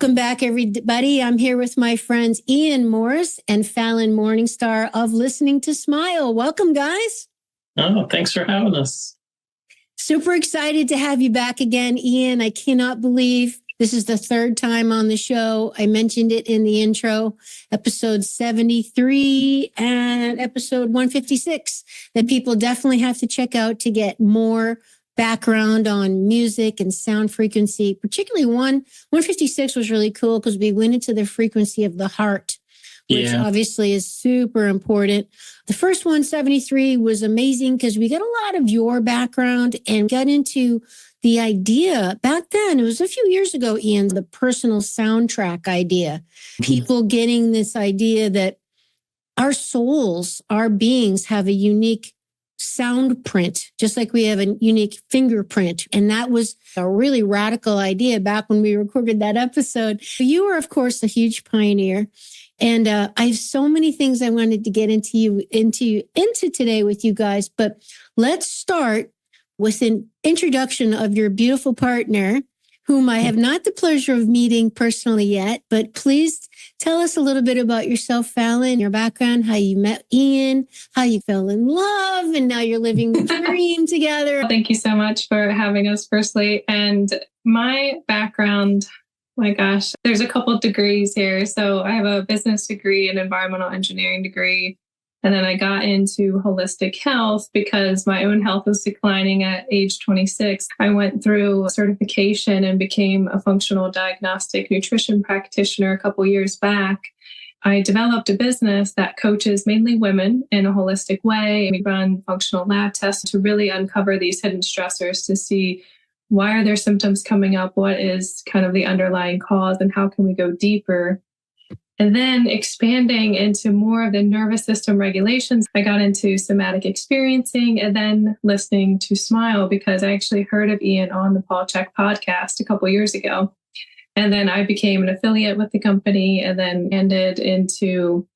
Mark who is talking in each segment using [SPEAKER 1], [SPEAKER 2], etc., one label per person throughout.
[SPEAKER 1] Welcome back, everybody. I'm here with my friends Ian Morris and Fallon Morningstar of Listening to Smile. Welcome, guys.
[SPEAKER 2] Oh, thanks for having us.
[SPEAKER 1] Super excited to have you back again, Ian. I cannot believe this is the third time on the show. I mentioned it in the intro, episode 73 and episode 156, that people definitely have to check out to get more background on music and sound frequency. Particularly 156 was really cool because we went into the frequency of the heart, which obviously is super important. The first one, 73, was amazing because we got a lot of your background and got into the idea back then. It was a few years ago, Ian, the personal soundtrack idea. People getting this idea that our souls, our beings have a unique sound print, just like we have a unique fingerprint. And that was a really radical idea back when we recorded that episode. You were, of course, a huge pioneer. And I have so many things I wanted to get into today with you guys. But let's start with an introduction of your beautiful partner, whom I have not the pleasure of meeting personally yet. But please tell us a little bit about yourself, Fallon, your background, how you met Ian, how you fell in love, and now you're living the dream together.
[SPEAKER 3] Thank you so much for having us, firstly. And my background, my gosh, there's a couple of degrees here. So I have a business degree, an environmental engineering degree. And then I got into holistic health because my own health was declining at age 26. I went through certification and became a functional diagnostic nutrition practitioner a couple years back. I developed a business that coaches mainly women in a holistic way. We run functional lab tests to really uncover these hidden stressors to see why are their symptoms coming up, what is kind of the underlying cause, and how can we go deeper. And then expanding into more of the nervous system regulations, I got into somatic experiencing and then listening to Smile because I actually heard of Ian on the Paul Chek podcast a couple years ago. And then I became an affiliate with the company and then ended into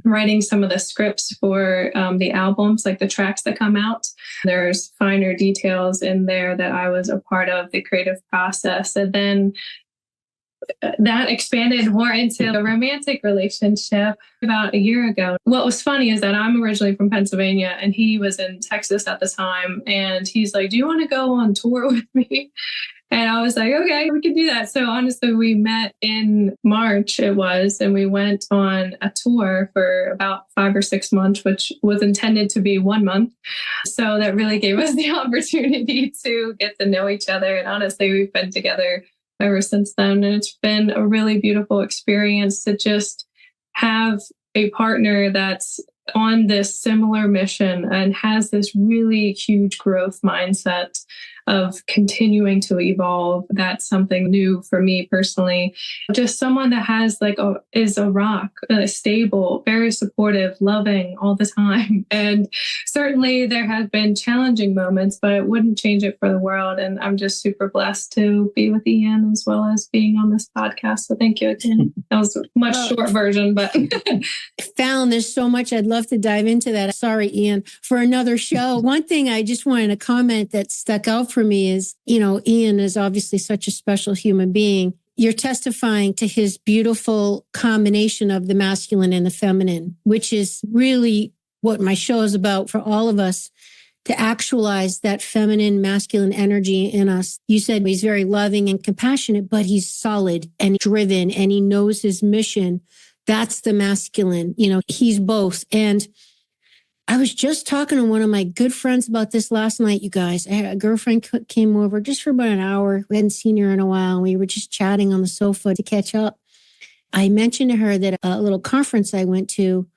[SPEAKER 3] writing some of the scripts for the albums, like the tracks that come out. There's finer details in there that I was a part of the creative process. And then that expanded more into a romantic relationship about a year ago. What was funny is that I'm originally from Pennsylvania and he was in Texas at the time. And he's like, do you want to go on tour with me? And I was like, okay, we can do that. So honestly, we met in March, and we went on a tour for about 5 or 6 months, which was intended to be 1 month. So that really gave us the opportunity to get to know each other. And honestly, we've been together ever since then. And it's been a really beautiful experience to just have a partner that's on this similar mission and has this really huge growth mindset of continuing to evolve. That's something new for me personally. Just someone that has is a rock, stable, very supportive, loving all the time. And certainly there have been challenging moments, but it wouldn't change it for the world. And I'm just super blessed to be with Ian as well as being on this podcast. So thank you again. That was a much short version, but
[SPEAKER 1] Fallon, there's so much I'd love to dive into that. Sorry, Ian, for another show. One thing I just wanted to comment that stuck out for me is, Ian is obviously such a special human being. You're testifying to his beautiful combination of the masculine and the feminine, which is really what my show is about for all of us, to actualize that feminine, masculine energy in us. You said he's very loving and compassionate, but he's solid and driven and he knows his mission. That's the masculine. He's both. And I was just talking to one of my good friends about this last night, you guys. I had a girlfriend came over just for about an hour. We hadn't seen her in a while. And we were just chatting on the sofa to catch up. I mentioned to her that a little conference I went to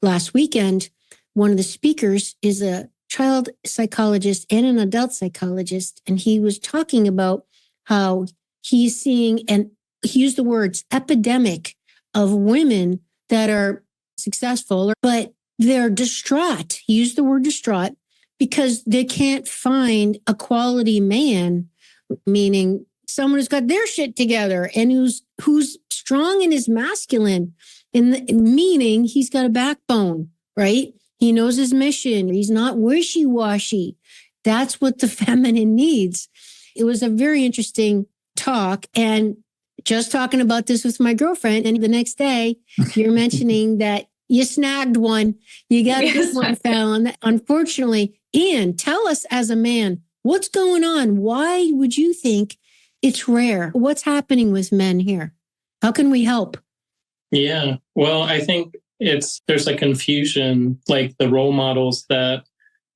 [SPEAKER 1] last weekend, one of the speakers is a child psychologist and an adult psychologist. And he was talking about how he's seeing, and he used the words epidemic of women that are successful, but they're distraught. He used the word distraught because they can't find a quality man, meaning someone who's got their shit together and who's strong and is masculine, meaning he's got a backbone, right? He knows his mission. He's not wishy-washy. That's what the feminine needs. It was a very interesting talk. And just talking about this with my girlfriend. And the next day, you're mentioning that you snagged one. You got a good one, Fallon. Unfortunately, Ian, tell us as a man, what's going on? Why would you think it's rare? What's happening with men here? How can we help?
[SPEAKER 2] Yeah. Well, I think there's a confusion, like the role models that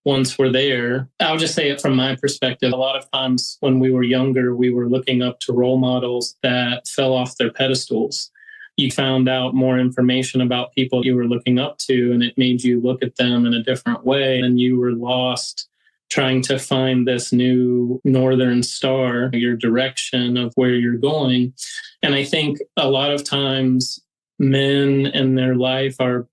[SPEAKER 2] once were there. I'll just say it from my perspective. A lot of times when we were younger, we were looking up to role models that fell off their pedestals. You found out more information about people you were looking up to, and it made you look at them in a different way. And you were lost trying to find this new northern star, your direction of where you're going. And I think a lot of times men in their life are,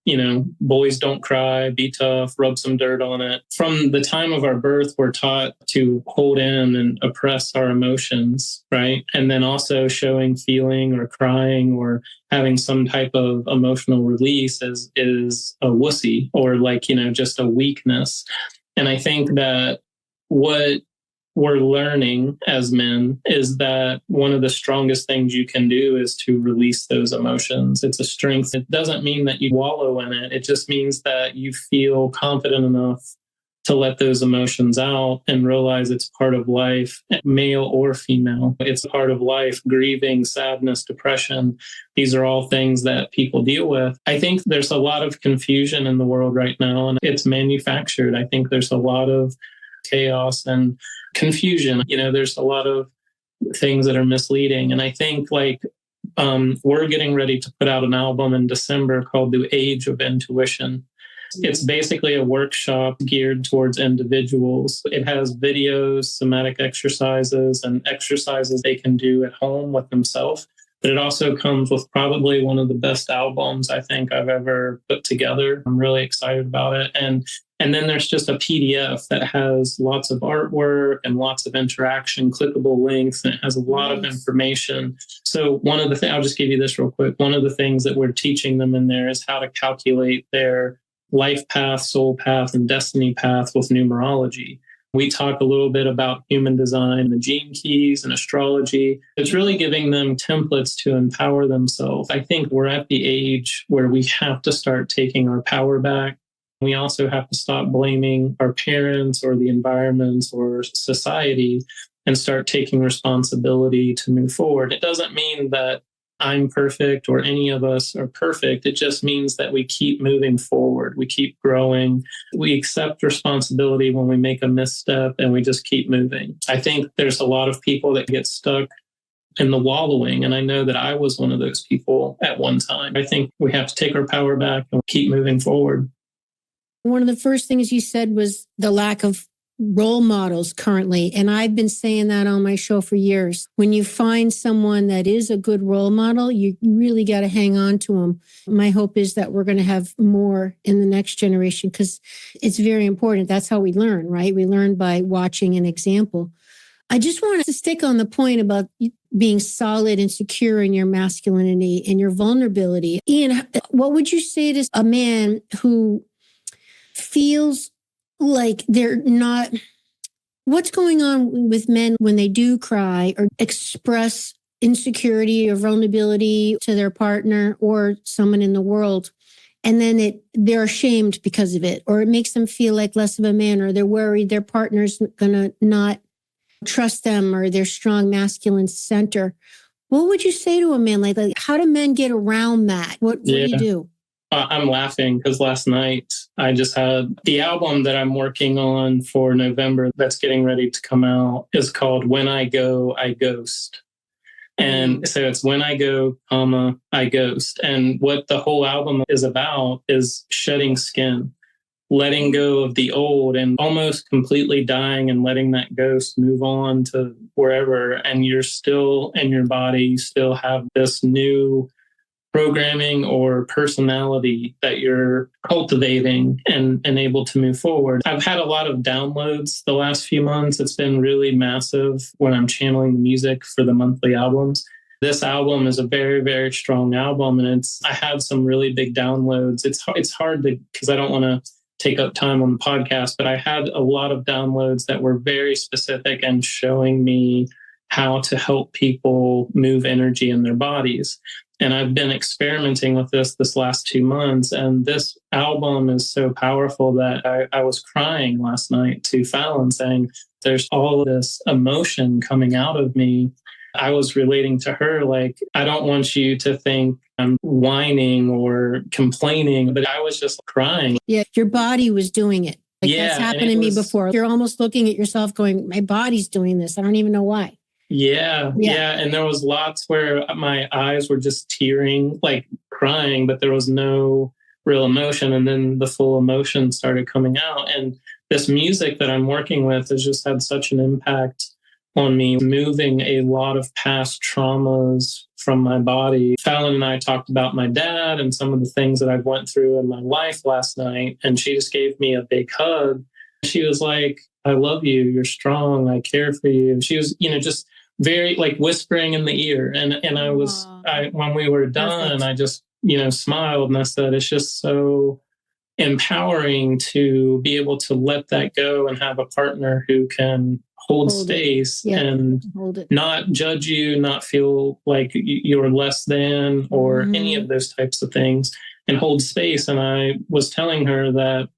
[SPEAKER 2] boys don't cry, be tough, rub some dirt on it. From the time of our birth, we're taught to hold in and oppress our emotions, right? And then also showing feeling or crying or having some type of emotional release is a wussy or just a weakness. And I think that what we're learning as men is that one of the strongest things you can do is to release those emotions. It's a strength. It doesn't mean that you wallow in it. It just means that you feel confident enough to let those emotions out and realize it's part of life, male or female. It's part of life. Grieving, sadness, depression. These are all things that people deal with. I think there's a lot of confusion in the world right now, and it's manufactured. I think there's a lot of chaos and confusion. There's a lot of things that are misleading. And I think we're getting ready to put out an album in December called The Age of Intuition. It's basically a workshop geared towards individuals. It has videos, somatic exercises, and exercises they can do at home with themselves. But it also comes with probably one of the best albums I think I've ever put together. I'm really excited about it. And then there's just a PDF that has lots of artwork and lots of interaction, clickable links, and it has a lot of information. So one of the things, I'll just give you this real quick. One of the things that we're teaching them in there is how to calculate their life path, soul path, and destiny path with numerology. We talk a little bit about human design, the gene keys, and astrology. It's really giving them templates to empower themselves. I think we're at the age where we have to start taking our power back. We also have to stop blaming our parents or the environment or society and start taking responsibility to move forward. It doesn't mean that I'm perfect or any of us are perfect. It just means that we keep moving forward. We keep growing. We accept responsibility when we make a misstep and we just keep moving. I think there's a lot of people that get stuck in the wallowing. And I know that I was one of those people at one time. I think we have to take our power back and keep moving forward.
[SPEAKER 1] One of the first things you said was the lack of role models currently. And I've been saying that on my show for years. When you find someone that is a good role model, you really got to hang on to them. My hope is that we're going to have more in the next generation because it's very important. That's how we learn, right? We learn by watching an example. I just wanted to stick on the point about being solid and secure in your masculinity and your vulnerability. Ian, what would you say to a man who feels like they're not, what's going on with men when they do cry or express insecurity or vulnerability to their partner or someone in the world, and then they're ashamed because of it, or it makes them feel like less of a man, or they're worried their partner's gonna not trust them or their strong masculine center. What would you say to a man like how do men get around that? What do you do?
[SPEAKER 2] I'm laughing because last night I just had the album that I'm working on for November that's getting ready to come out is called When I Go, I Ghost. And so it's when I go, I ghost. And what the whole album is about is shedding skin, letting go of the old and almost completely dying and letting that ghost move on to wherever. And you're still in your body, you still have this new programming or personality that you're cultivating and able to move forward. I've had a lot of downloads the last few months. It's been really massive when I'm channeling the music for the monthly albums. This album is a very, very strong album, and I had some really big downloads. It's hard to, because I don't want to take up time on the podcast, but I had a lot of downloads that were very specific and showing me how to help people move energy in their bodies. And I've been experimenting with this last 2 months. And this album is so powerful that I was crying last night to Fallon, saying, there's all this emotion coming out of me. I was relating to her, like, I don't want you to think I'm whining or complaining, but I was just crying.
[SPEAKER 1] Yeah, your body was doing it. Like,
[SPEAKER 2] Yeah,
[SPEAKER 1] that's happened to me before. You're almost looking at yourself going, my body's doing this. I don't even know why.
[SPEAKER 2] Yeah. And there was lots where my eyes were just tearing, like crying, but there was no real emotion. And then the full emotion started coming out. And this music that I'm working with has just had such an impact on me, moving a lot of past traumas from my body. Fallon and I talked about my dad and some of the things that I've went through in my life last night. And she just gave me a big hug. She was like, I love you. You're strong. I care for you. She was, just very like whispering in the ear. And when we were done, I just, smiled and I said, it's just so empowering to be able to let that go and have a partner who can hold space and not judge you, not feel like you're less than or any of those types of things, and hold space. And I was telling her that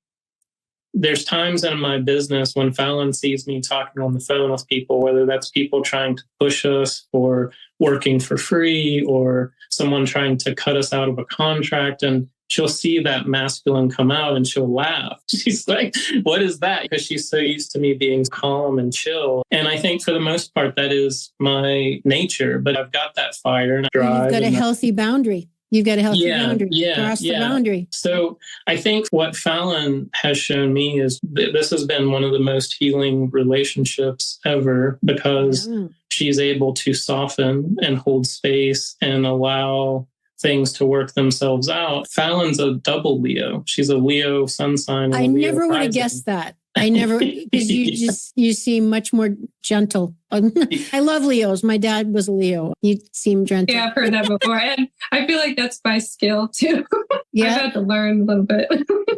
[SPEAKER 2] there's times in my business when Fallon sees me talking on the phone with people, whether that's people trying to push us or working for free or someone trying to cut us out of a contract, and she'll see that masculine come out and she'll laugh. She's like, what is that? Because she's so used to me being calm and chill. And I think for the most part, that is my nature, but I've got that fire and drive.
[SPEAKER 1] You've got a healthy boundary. You've got a healthy boundary. Cross the boundary.
[SPEAKER 2] So I think what Fallon has shown me is this has been one of the most healing relationships ever, because she's able to soften and hold space and allow things to work themselves out. Fallon's a double Leo. She's a Leo sun sign.
[SPEAKER 1] I never would have guessed that. I never, because you seem much more gentle. I love Leos. My dad was a Leo. You seem gentle.
[SPEAKER 3] Yeah, I've heard that before. And I feel like that's my skill too. Yeah. I've had to learn a little bit.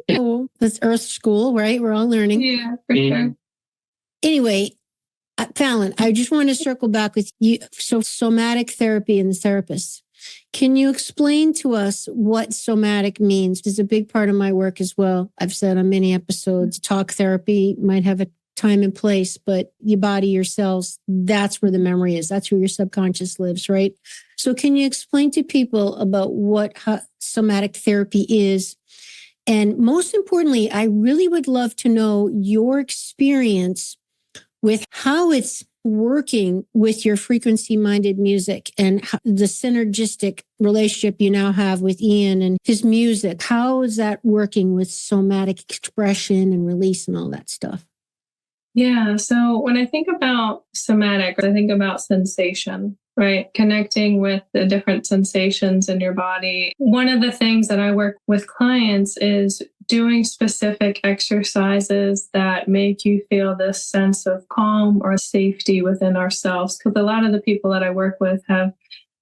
[SPEAKER 1] Oh, that's Earth School, right? We're all learning.
[SPEAKER 3] Yeah, for sure.
[SPEAKER 1] Anyway, Fallon, I just want to circle back with you. So somatic therapy and the therapist. Can you explain to us what somatic means? It's a big part of my work as well. I've said on many episodes, talk therapy might have a time and place, but your body, your cells, that's where the memory is. That's where your subconscious lives, right? So can you explain to people about what somatic therapy is? And most importantly, I really would love to know your experience with how it's working with your frequency-minded music and the synergistic relationship you now have with Ian and his music. How is that working with somatic expression and release and all that stuff?
[SPEAKER 3] Yeah. So when I think about somatic, I think about sensation, right? Connecting with the different sensations in your body. One of the things that I work with clients is doing specific exercises that make you feel this sense of calm or safety within ourselves. Because a lot of the people that I work with have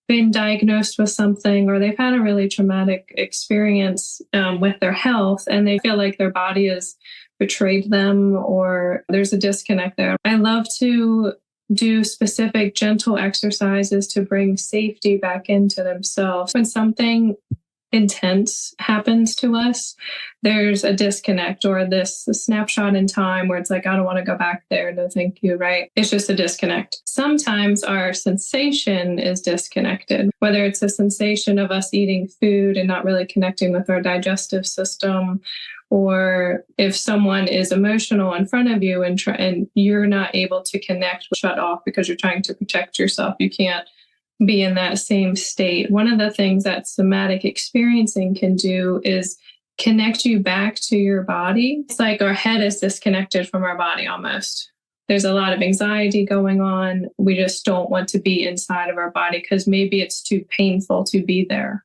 [SPEAKER 3] been diagnosed with something, or they've had a really traumatic experience with their health, and they feel like their body has betrayed them, or there's a disconnect there. I love to do specific gentle exercises to bring safety back into themselves. When something intense happens to us, there's a disconnect or this snapshot in time where it's like, I don't want to go back there. No, thank you. Right. It's just a disconnect. Sometimes our sensation is disconnected, whether it's a sensation of us eating food and not really connecting with our digestive system, or if someone is emotional in front of you and you're not able to connect, shut off because you're trying to protect yourself. You can't be in that same state. One of the things that somatic experiencing can do is connect you back to your body. It's like our head is disconnected from our body almost. There's a lot of anxiety going on. We just don't want to be inside of our body because maybe it's too painful to be there.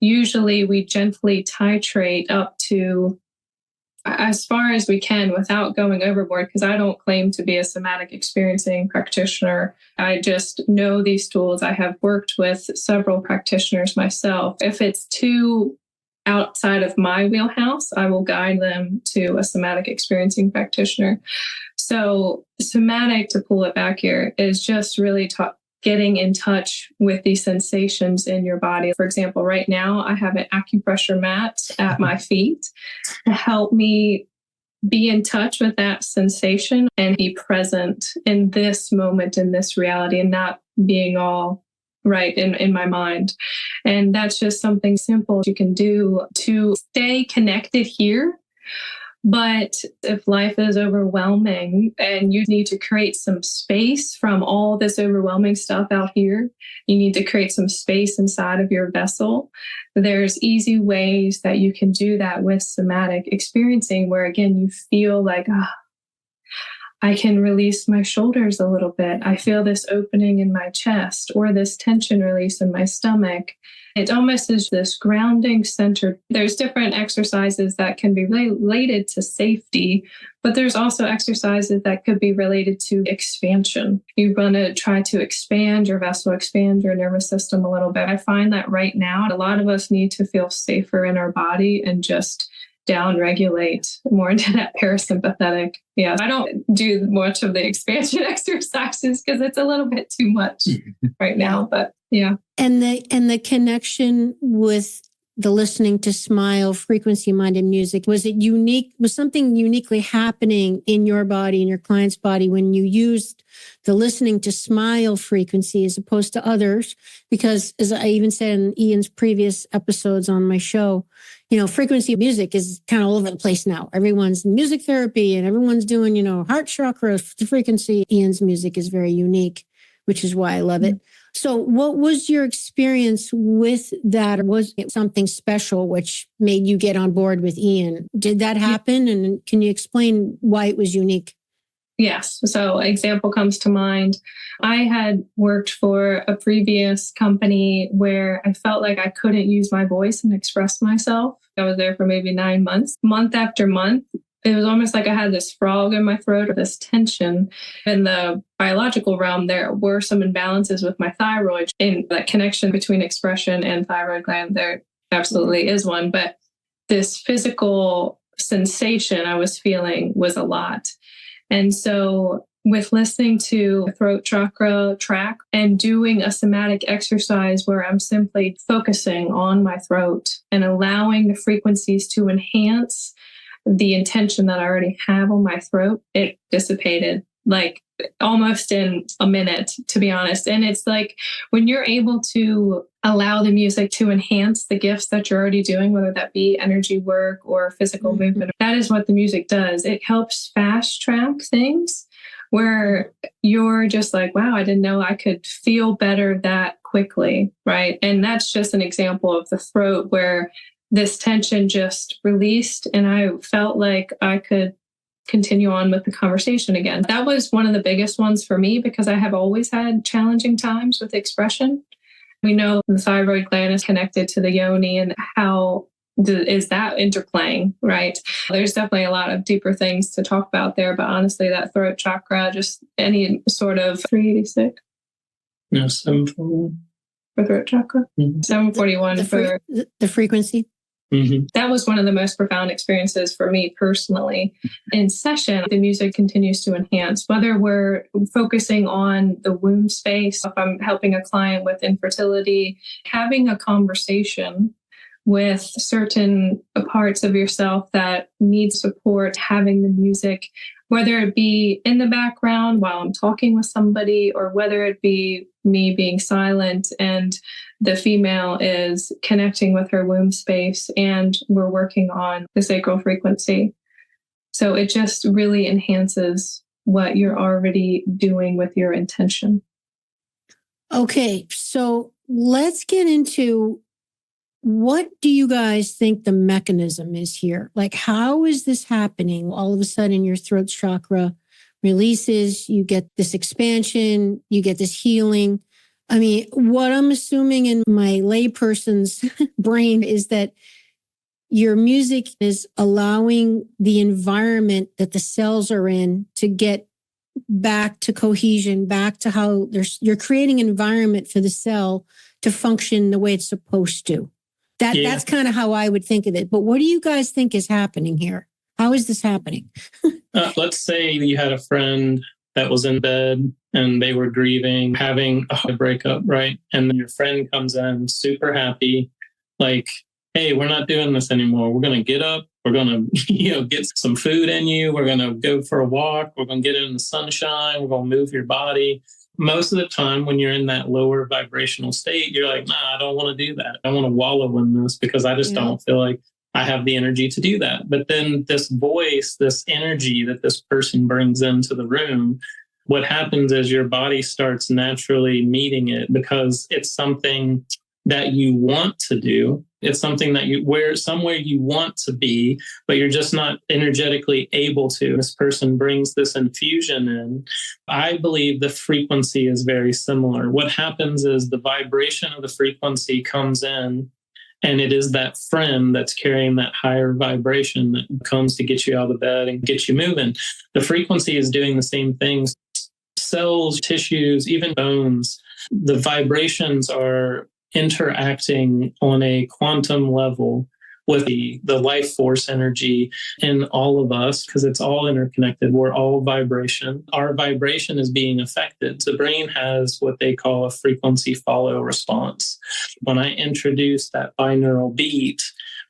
[SPEAKER 3] Usually we gently titrate up to as far as we can without going overboard, because I don't claim to be a somatic experiencing practitioner. I just know these tools. I have worked with several practitioners myself. If it's too outside of my wheelhouse, I will guide them to a somatic experiencing practitioner. So somatic, to pull it back here, is just really getting in touch with these sensations in your body. For example, right now I have an acupressure mat at my feet to help me be in touch with that sensation and be present in this moment, in this reality, and not being all right in my mind. And that's just something simple you can do to stay connected here. But if life is overwhelming and you need to create some space from all this overwhelming stuff out here, you need to create some space inside of your vessel. There's easy ways that you can do that with somatic experiencing, where again, you feel like, I can release my shoulders a little bit. I feel this opening in my chest or this tension release in my stomach. It almost is this grounding center. There's different exercises that can be related to safety, but there's also exercises that could be related to expansion. You want to try to expand your vessel, expand your nervous system a little bit. I find that right now, a lot of us need to feel safer in our body and just down regulate more into that parasympathetic. Yeah, I don't do much of the expansion exercises because it's a little bit too much right now, but yeah.
[SPEAKER 1] And the connection with the listening to smile, frequency minded music, was it unique? Was something uniquely happening in your body, in your client's body, when you used the listening to smile frequency as opposed to others? Because as I even said in Ian's previous episodes on my show, frequency music is kind of all over the place now. Everyone's music therapy and everyone's doing, heart chakra frequency. Ian's music is very unique, which is why I love it. So what was your experience with that? Was it something special which made you get on board with Ian? Did that happen? And can you explain why it was unique?
[SPEAKER 3] Yes. So example comes to mind. I had worked for a previous company where I felt like I couldn't use my voice and express myself. I was there for maybe 9 months. Month after month, it was almost like I had this frog in my throat or this tension. In the biological realm, there were some imbalances with my thyroid. In that connection between expression and thyroid gland, there absolutely is one. But this physical sensation I was feeling was a lot. And so with listening to a throat chakra track and doing a somatic exercise where I'm simply focusing on my throat and allowing the frequencies to enhance the intention that I already have on my throat, it dissipated like almost in a minute, to be honest. And it's like when you're able to allow the music to enhance the gifts that you're already doing, whether that be energy work or physical movement, that is what the music does. It helps fast track things where you're just like, wow, I didn't know I could feel better that quickly, right? And that's just an example of the throat where this tension just released and I felt like I could continue on with the conversation again. That was one of the biggest ones for me because I have always had challenging times with expression. We know the thyroid gland is connected to the yoni, and how is that interplaying, right? There's definitely a lot of deeper things to talk about there, but honestly, that throat chakra, just any sort of 386.
[SPEAKER 2] No, 741.
[SPEAKER 3] For throat chakra. 741 for
[SPEAKER 1] the frequency.
[SPEAKER 2] Mm-hmm.
[SPEAKER 3] That was one of the most profound experiences for me personally. In session, the music continues to enhance, whether we're focusing on the womb space, if I'm helping a client with infertility, having a conversation with certain parts of yourself that need support, having the music, whether it be in the background while I'm talking with somebody, or whether it be me being silent and the female is connecting with her womb space and we're working on the sacral frequency. So it just really enhances what you're already doing with your intention.
[SPEAKER 1] Okay, so let's get into, what do you guys think the mechanism is here? Like, how is this happening? All of a sudden, your throat chakra releases, you get this expansion, you get this healing. I mean, what I'm assuming in my layperson's brain is that your music is allowing the environment that the cells are in to get back to cohesion, back to how you're creating an environment for the cell to function the way it's supposed to. That's kind of how I would think of it. But what do you guys think is happening here? How is this happening?
[SPEAKER 2] Let's say you had a friend that was in bed and they were grieving, having a breakup, right? And then your friend comes in super happy, like, hey, we're not doing this anymore. We're going to get up. We're going to, get some food in you. We're going to go for a walk. We're going to get in the sunshine. We're going to move your body. Most of the time when you're in that lower vibrational state, you're like, nah, I don't want to do that. I want to wallow in this because I just don't feel like I have the energy to do that. But then this voice, this energy that this person brings into the room, what happens is your body starts naturally meeting it because it's something that you want to do. It's something that somewhere you want to be, but you're just not energetically able to. This person brings this infusion in. I believe the frequency is very similar. What happens is the vibration of the frequency comes in, and it is that friend that's carrying that higher vibration that comes to get you out of bed and get you moving. The frequency is doing the same things. Cells, tissues, even bones, the vibrations are interacting on a quantum level with the life force energy in all of us, because it's all interconnected. We're all vibration. Our vibration is being affected. The brain has what they call a frequency follow response. When I introduce that binaural beat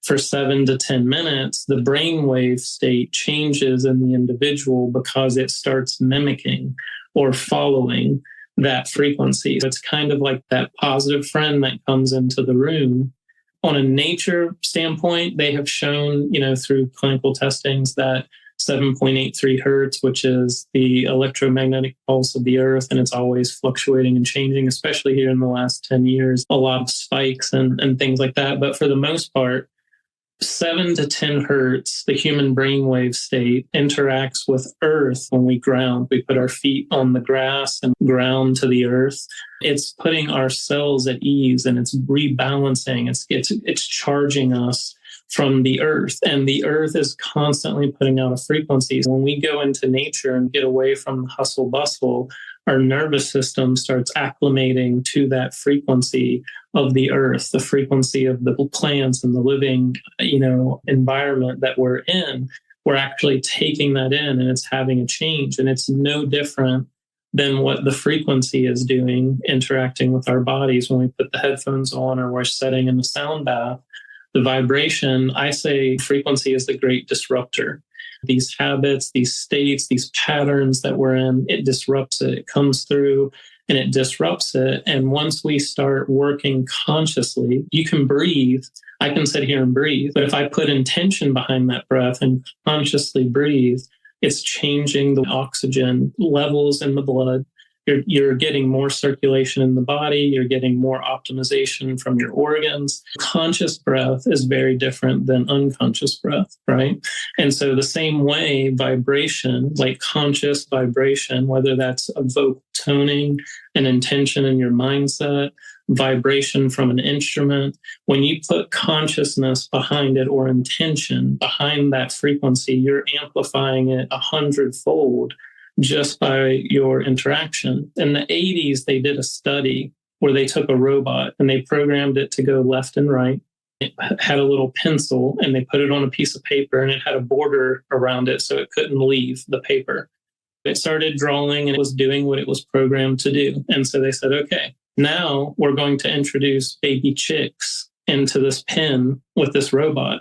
[SPEAKER 2] for 7 to 10 minutes, the brainwave state changes in the individual because it starts mimicking or following that frequency. It's kind of like that positive friend that comes into the room. On a nature standpoint, they have shown, through clinical testings that 7.83 hertz, which is the electromagnetic pulse of the earth, and it's always fluctuating and changing, especially here in the last 10 years, a lot of spikes and things like that. But for the most part, 7 to 10 hertz, the human brainwave state interacts with earth when we ground. We put our feet on the grass and ground to the earth. It's putting our cells at ease, and it's rebalancing. It's charging us from the earth, and the earth is constantly putting out a frequency. When we go into nature and get away from the hustle bustle, our nervous system starts acclimating to that frequency of the earth, the frequency of the plants and the living, environment that we're in. We're actually taking that in, and it's having a change. And it's no different than what the frequency is doing, interacting with our bodies when we put the headphones on or we're sitting in the sound bath. The vibration, I say frequency is the great disruptor. These habits, these states, these patterns that we're in, it disrupts it. It comes through and it disrupts it. And once we start working consciously, you can breathe. I can sit here and breathe. But if I put intention behind that breath and consciously breathe, it's changing the oxygen levels in the blood. You're getting more circulation in the body. You're getting more optimization from your organs. Conscious breath is very different than unconscious breath, right? And so the same way, vibration, like conscious vibration, whether that's a vocal toning, an intention in your mindset, vibration from an instrument, when you put consciousness behind it or intention behind that frequency, you're amplifying it 100-fold. Just by your interaction. In the 80s, they did a study where they took a robot and they programmed it to go left and right. It had a little pencil and they put it on a piece of paper and it had a border around it so it couldn't leave the paper. It started drawing and it was doing what it was programmed to do. And so they said, okay, now we're going to introduce baby chicks into this pen with this robot.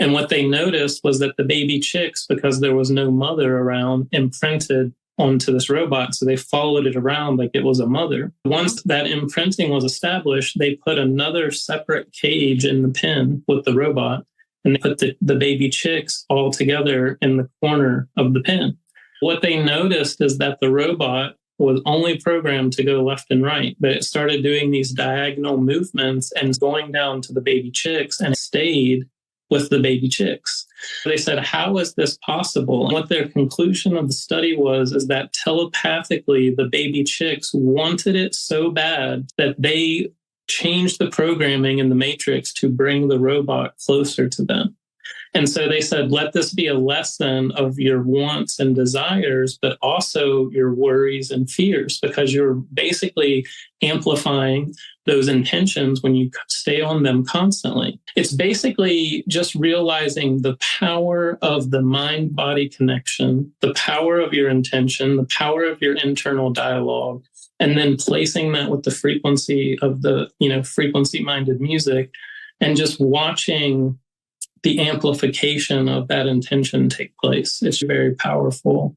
[SPEAKER 2] And what they noticed was that the baby chicks, because there was no mother around, imprinted onto this robot. So they followed it around like it was a mother. Once that imprinting was established, they put another separate cage in the pen with the robot, and they put the baby chicks all together in the corner of the pen. What they noticed is that the robot was only programmed to go left and right, but it started doing these diagonal movements and going down to the baby chicks, and it stayed with the baby chicks. They said, how is this possible? And what their conclusion of the study was is that telepathically, the baby chicks wanted it so bad that they changed the programming in the matrix to bring the robot closer to them. And so they said, let this be a lesson of your wants and desires, but also your worries and fears, because you're basically amplifying those intentions when you stay on them constantly. It's basically just realizing the power of the mind-body connection, the power of your intention, the power of your internal dialogue, and then placing that with the frequency of the, frequency-minded music, and just watching the amplification of that intention take place. It's very powerful.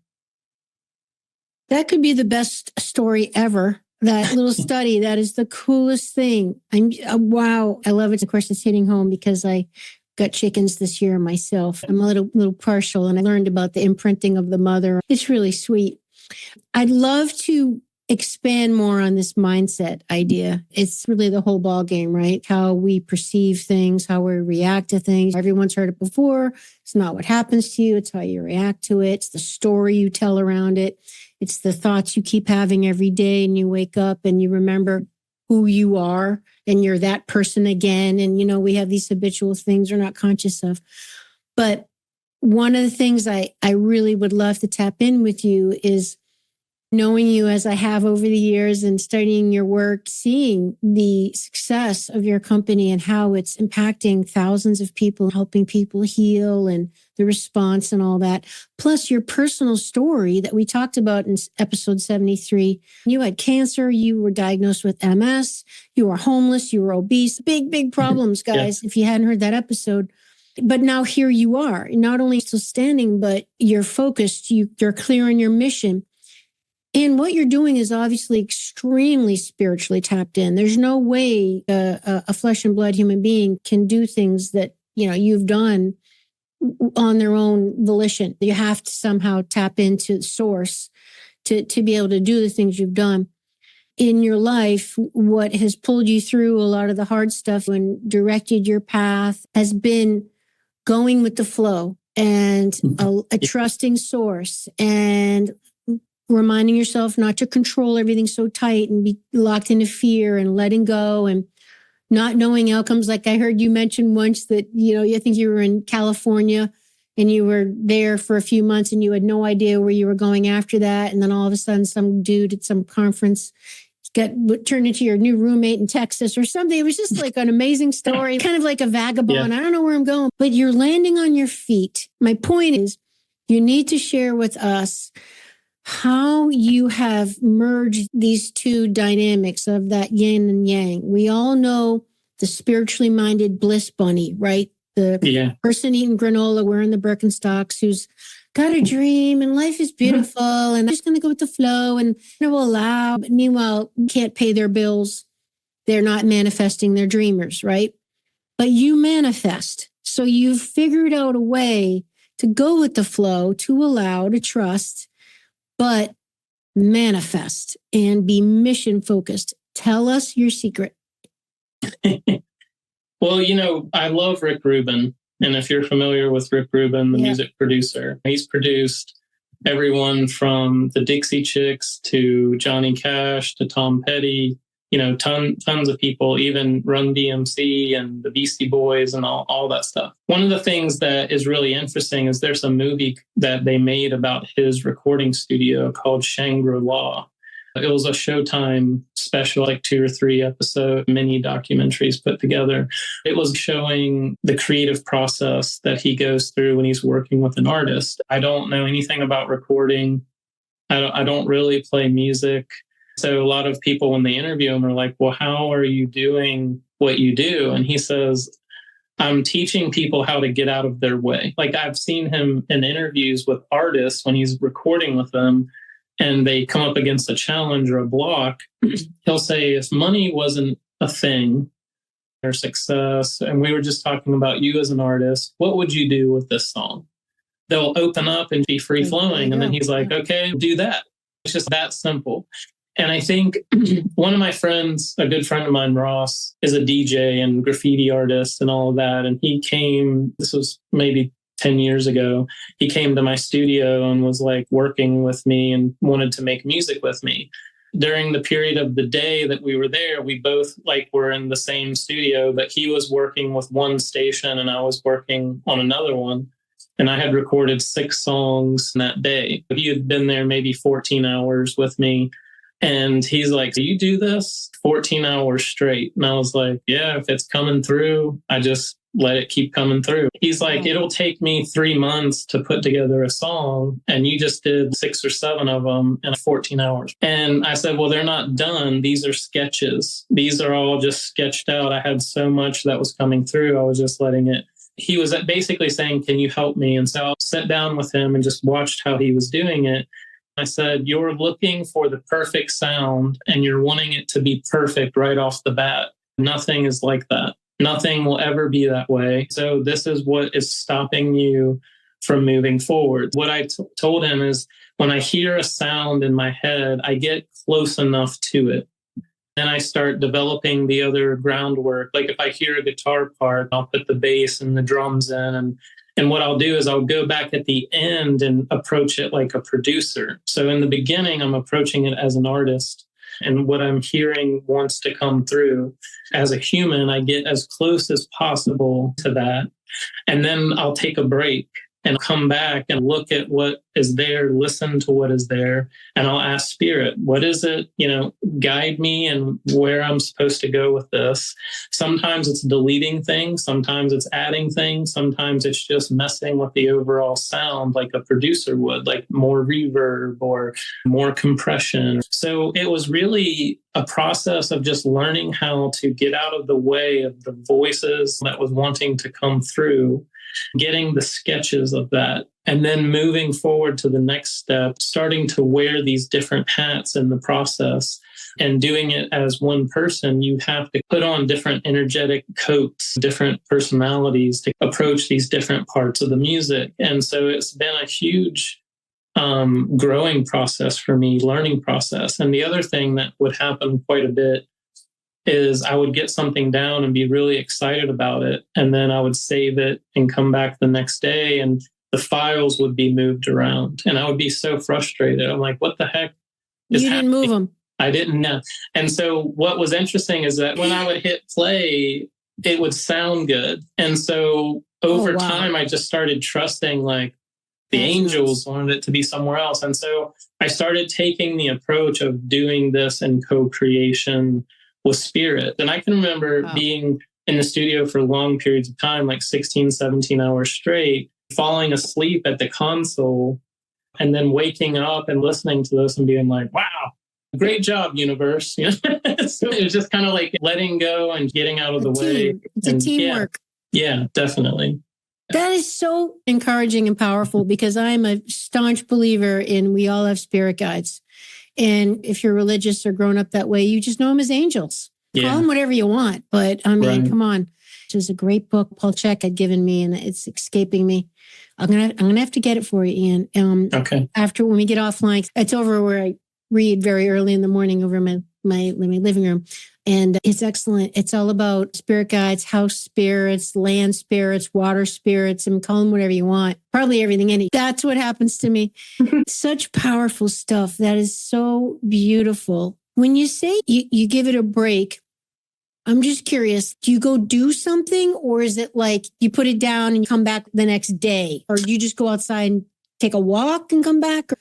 [SPEAKER 1] That could be the best story ever. That little study, that is the coolest thing. Wow. I love it. Of course, it's hitting home because I got chickens this year myself. I'm a little partial, and I learned about the imprinting of the mother. It's really sweet. I'd love to expand more on this mindset idea. It's really the whole ball game, right? How we perceive things, how we react to things. Everyone's heard it before. It's not what happens to you. It's how you react to it. It's the story you tell around it. It's the thoughts you keep having every day, and you wake up and you remember who you are and you're that person again. And, we have these habitual things we're not conscious of. But one of the things I really would love to tap in with you is knowing you as I have over the years and studying your work, seeing the success of your company and how it's impacting thousands of people, helping people heal, and the response and all that. Plus your personal story that we talked about in episode 73. You had cancer. You were diagnosed with MS. You were homeless. You were obese. Big, big problems, guys, if you hadn't heard that episode. But now here you are, not only still standing, but you're focused. You're clear on your mission. And what you're doing is obviously extremely spiritually tapped in. There's no way a flesh and blood human being can do things that, you've done on their own volition. You have to somehow tap into the source to be able to do the things you've done. In your life, what has pulled you through a lot of the hard stuff and directed your path has been going with the flow and a trusting source, and reminding yourself not to control everything so tight and be locked into fear, and letting go and not knowing outcomes. Like I heard you mention once that, I think you were in California and you were there for a few months and you had no idea where you were going after that. And then all of a sudden some dude at some conference got turned into your new roommate in Texas or something. It was just like an amazing story, kind of like a vagabond. I don't know where I'm going, but you're landing on your feet. My point is, you need to share with us how you have merged these two dynamics of that yin and yang. We all know the spiritually minded bliss bunny, right? The person eating granola, wearing the Birkenstocks, who's got a dream and life is beautiful and I'm just going to go with the flow and it will allow. But meanwhile, can't pay their bills. They're not manifesting, they're dreamers, right? But you manifest. So you've figured out a way to go with the flow, to allow, to trust, but manifest and be mission focused. Tell us your secret.
[SPEAKER 2] Well, I love Rick Rubin. And if you're familiar with Rick Rubin, the music producer, he's produced everyone from the Dixie Chicks to Johnny Cash to Tom Petty, tons of people, even Run DMC and the Beastie Boys and all that stuff. One of the things that is really interesting is there's a movie that they made about his recording studio called Shangri-La. It was a Showtime special, like 2 or 3 episode mini documentaries put together. It was showing the creative process that he goes through when he's working with an artist. I don't know anything about recording. I don't really play music. So a lot of people, when they interview him, are like, well, how are you doing what you do? And he says, I'm teaching people how to get out of their way. Like I've seen him in interviews with artists when he's recording with them and they come up against a challenge or a block. He'll say, if money wasn't a thing or success, and we were just talking about you as an artist, what would you do with this song? They'll open up and be free flowing. And then he's like, okay, do that. It's just that simple. And I think one of my friends, a good friend of mine, Ross, is a DJ and graffiti artist and all of that. And he came, this was maybe 10 years ago, he came to my studio and was like working with me and wanted to make music with me. during the period of the day that we were there, we both like were in the same studio, but he was working with one station and I was working on another one. And I had recorded 6 songs that day. He had been there maybe 14 hours with me. And he's like, do you do this 14 hours straight? And I was like, yeah, if it's coming through, I just let it keep coming through. He's like, it'll take me 3 months to put together a song. And you just did 6 or 7 of them in 14 hours. And I said, well, they're not done. These are sketches. These are all just sketched out. I had so much that was coming through. I was just letting it. He was basically saying, can you help me? And so I sat down with him and just watched how he was doing it. I said, you're looking for the perfect sound and you're wanting it to be perfect right off the bat. Nothing is like that. Nothing will ever be that way. So this is what is stopping you from moving forward. What I told him is when I hear a sound in my head, I get close enough to it. Then I start developing the other groundwork. Like if I hear a guitar part, I'll put the bass and the drums in. And what I'll do is I'll go back at the end and approach it like a producer. So in the beginning, I'm approaching it as an artist. And what I'm hearing wants to come through. As a human, I get as close as possible to that. And then I'll take a break and come back and look at what is there, listen to what is there. And I'll ask Spirit, what is it? Guide me and where I'm supposed to go with this. Sometimes it's deleting things. Sometimes it's adding things. Sometimes it's just messing with the overall sound like a producer would, like more reverb or more compression. So it was really a process of just learning how to get out of the way of the voices that was wanting to come through, getting the sketches of that, and then moving forward to the next step, starting to wear these different hats in the process and doing it as one person. You have to put on different energetic coats, different personalities to approach these different parts of the music. And so it's been a huge growing process for me, learning process. And the other thing that would happen quite a bit is I would get something down and be really excited about it. And then I would save it and come back the next day and the files would be moved around. And I would be so frustrated. I'm like, what the heck is
[SPEAKER 1] You didn't move them.
[SPEAKER 2] I didn't know. And so what was interesting is that when I would hit play, it would sound good. And so over time, I just started trusting like the angels wanted it to be somewhere else. And so I started taking the approach of doing this in co-creation with Spirit. And I can remember being in the studio for long periods of time, like 16, 17 hours straight, falling asleep at the console and then waking up and listening to this and being like, wow, great job, universe. So it was just kind of like letting go and getting out of the way.
[SPEAKER 1] It's a teamwork.
[SPEAKER 2] Yeah, definitely.
[SPEAKER 1] That is so encouraging and powerful because I'm a staunch believer in we all have spirit guides. And if you're religious or grown up that way, you just know them as angels.
[SPEAKER 2] Yeah.
[SPEAKER 1] Call them whatever you want. But I mean, come on. It was a great book Paul Check had given me and it's escaping me. I'm gonna have to get it for you, Ian.
[SPEAKER 2] Okay.
[SPEAKER 1] After when we get offline, it's over where I read very early in the morning over my living room. And it's excellent. It's all about spirit guides, house spirits, land spirits, water spirits, and call them whatever you want. Probably everything in it. That's what happens to me. Such powerful stuff. That is so beautiful. When you say you give it a break, I'm just curious, do you go do something or is it like you put it down and you come back the next day? Or do you just go outside and take a walk and come back?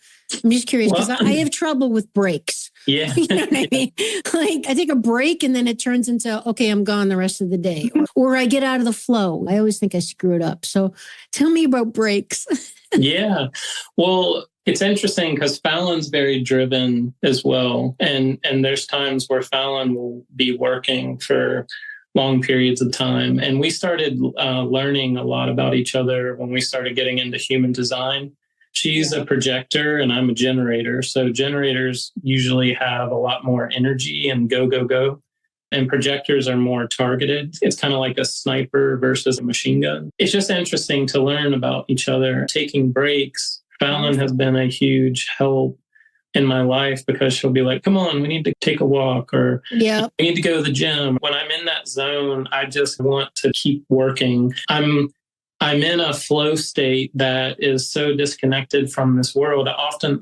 [SPEAKER 1] I'm just curious because I have trouble with breaks.
[SPEAKER 2] Yeah.
[SPEAKER 1] You know what I mean? Like I take a break and then it turns into, okay, I'm gone the rest of the day. Or I get out of the flow. I always think I screw it up. So tell me about breaks.
[SPEAKER 2] Yeah. Well, it's interesting because Fallon's very driven as well. And there's times where Fallon will be working for long periods of time. And we started learning a lot about each other when we started getting into human design. She's a projector and I'm a generator. So generators usually have a lot more energy and go, go, go. And projectors are more targeted. It's kind of like a sniper versus a machine gun. It's just interesting to learn about each other. Taking breaks. Fallon has been a huge help in my life because she'll be like, come on, we need to take a walk or we need to go to the gym. When I'm in that zone, I just want to keep working. I'm I'm in a flow state that is so disconnected from this world. Often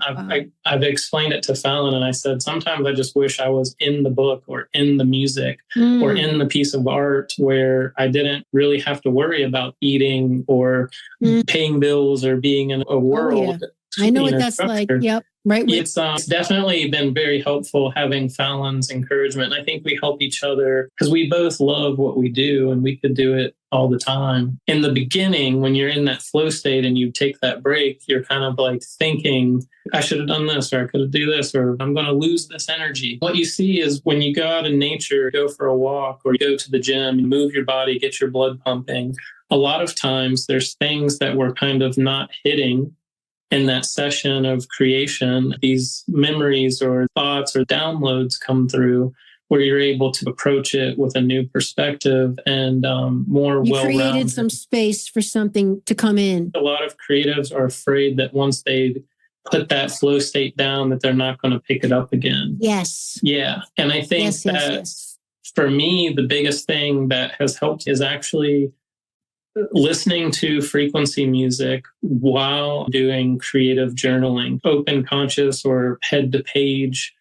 [SPEAKER 2] I've explained it to Fallon, and I said, sometimes I just wish I was in the book or in the music or in the piece of art where I didn't really have to worry about eating or paying bills or being in a world.
[SPEAKER 1] Oh, yeah. I know what that's like. Yep. Right.
[SPEAKER 2] It's definitely been very helpful having Fallon's encouragement. And I think we help each other because we both love what we do and we could do it all the time. In the beginning, when you're in that flow state and you take that break, you're kind of like thinking, I should have done this, or I could have do this, or I'm going to lose this energy. What you see is when you go out in nature, go for a walk or go to the gym, move your body, get your blood pumping. A lot of times there's things that we're kind of not hitting in that session of creation. These memories or thoughts or downloads come through where you're able to approach it with a new perspective and more well-rounded.
[SPEAKER 1] You created some space for something to come in.
[SPEAKER 2] A lot of creatives are afraid that once they put that flow state down, that they're not going to pick it up again.
[SPEAKER 1] Yes.
[SPEAKER 2] Yeah. And I think for me, the biggest thing that has helped is actually listening to frequency music while doing creative journaling, open conscious or head to page,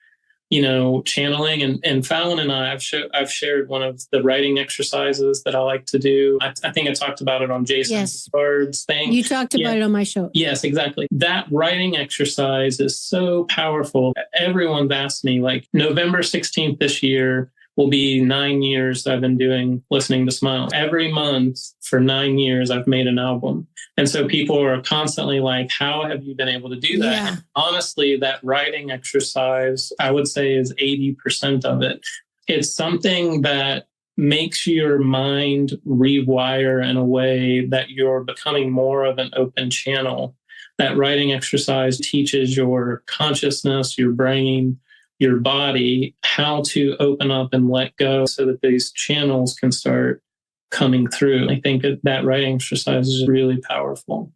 [SPEAKER 2] channeling. And Fallon and I, I've shared one of the writing exercises that I like to do. I think I talked about it on Jason Bard's thing.
[SPEAKER 1] You talked about it on my show.
[SPEAKER 2] Yes, exactly. That writing exercise is so powerful. Everyone's asked me, like, November 16th this year will be 9 years I've been listening to Smile. Every month for 9 years, I've made an album. And so people are constantly like, how have you been able to do that?
[SPEAKER 1] Yeah.
[SPEAKER 2] And honestly, that writing exercise, I would say, is 80% of it. It's something that makes your mind rewire in a way that you're becoming more of an open channel. That writing exercise teaches your consciousness, your brain, your body, how to open up and let go so that these channels can start coming through. I think that writing exercise is really powerful.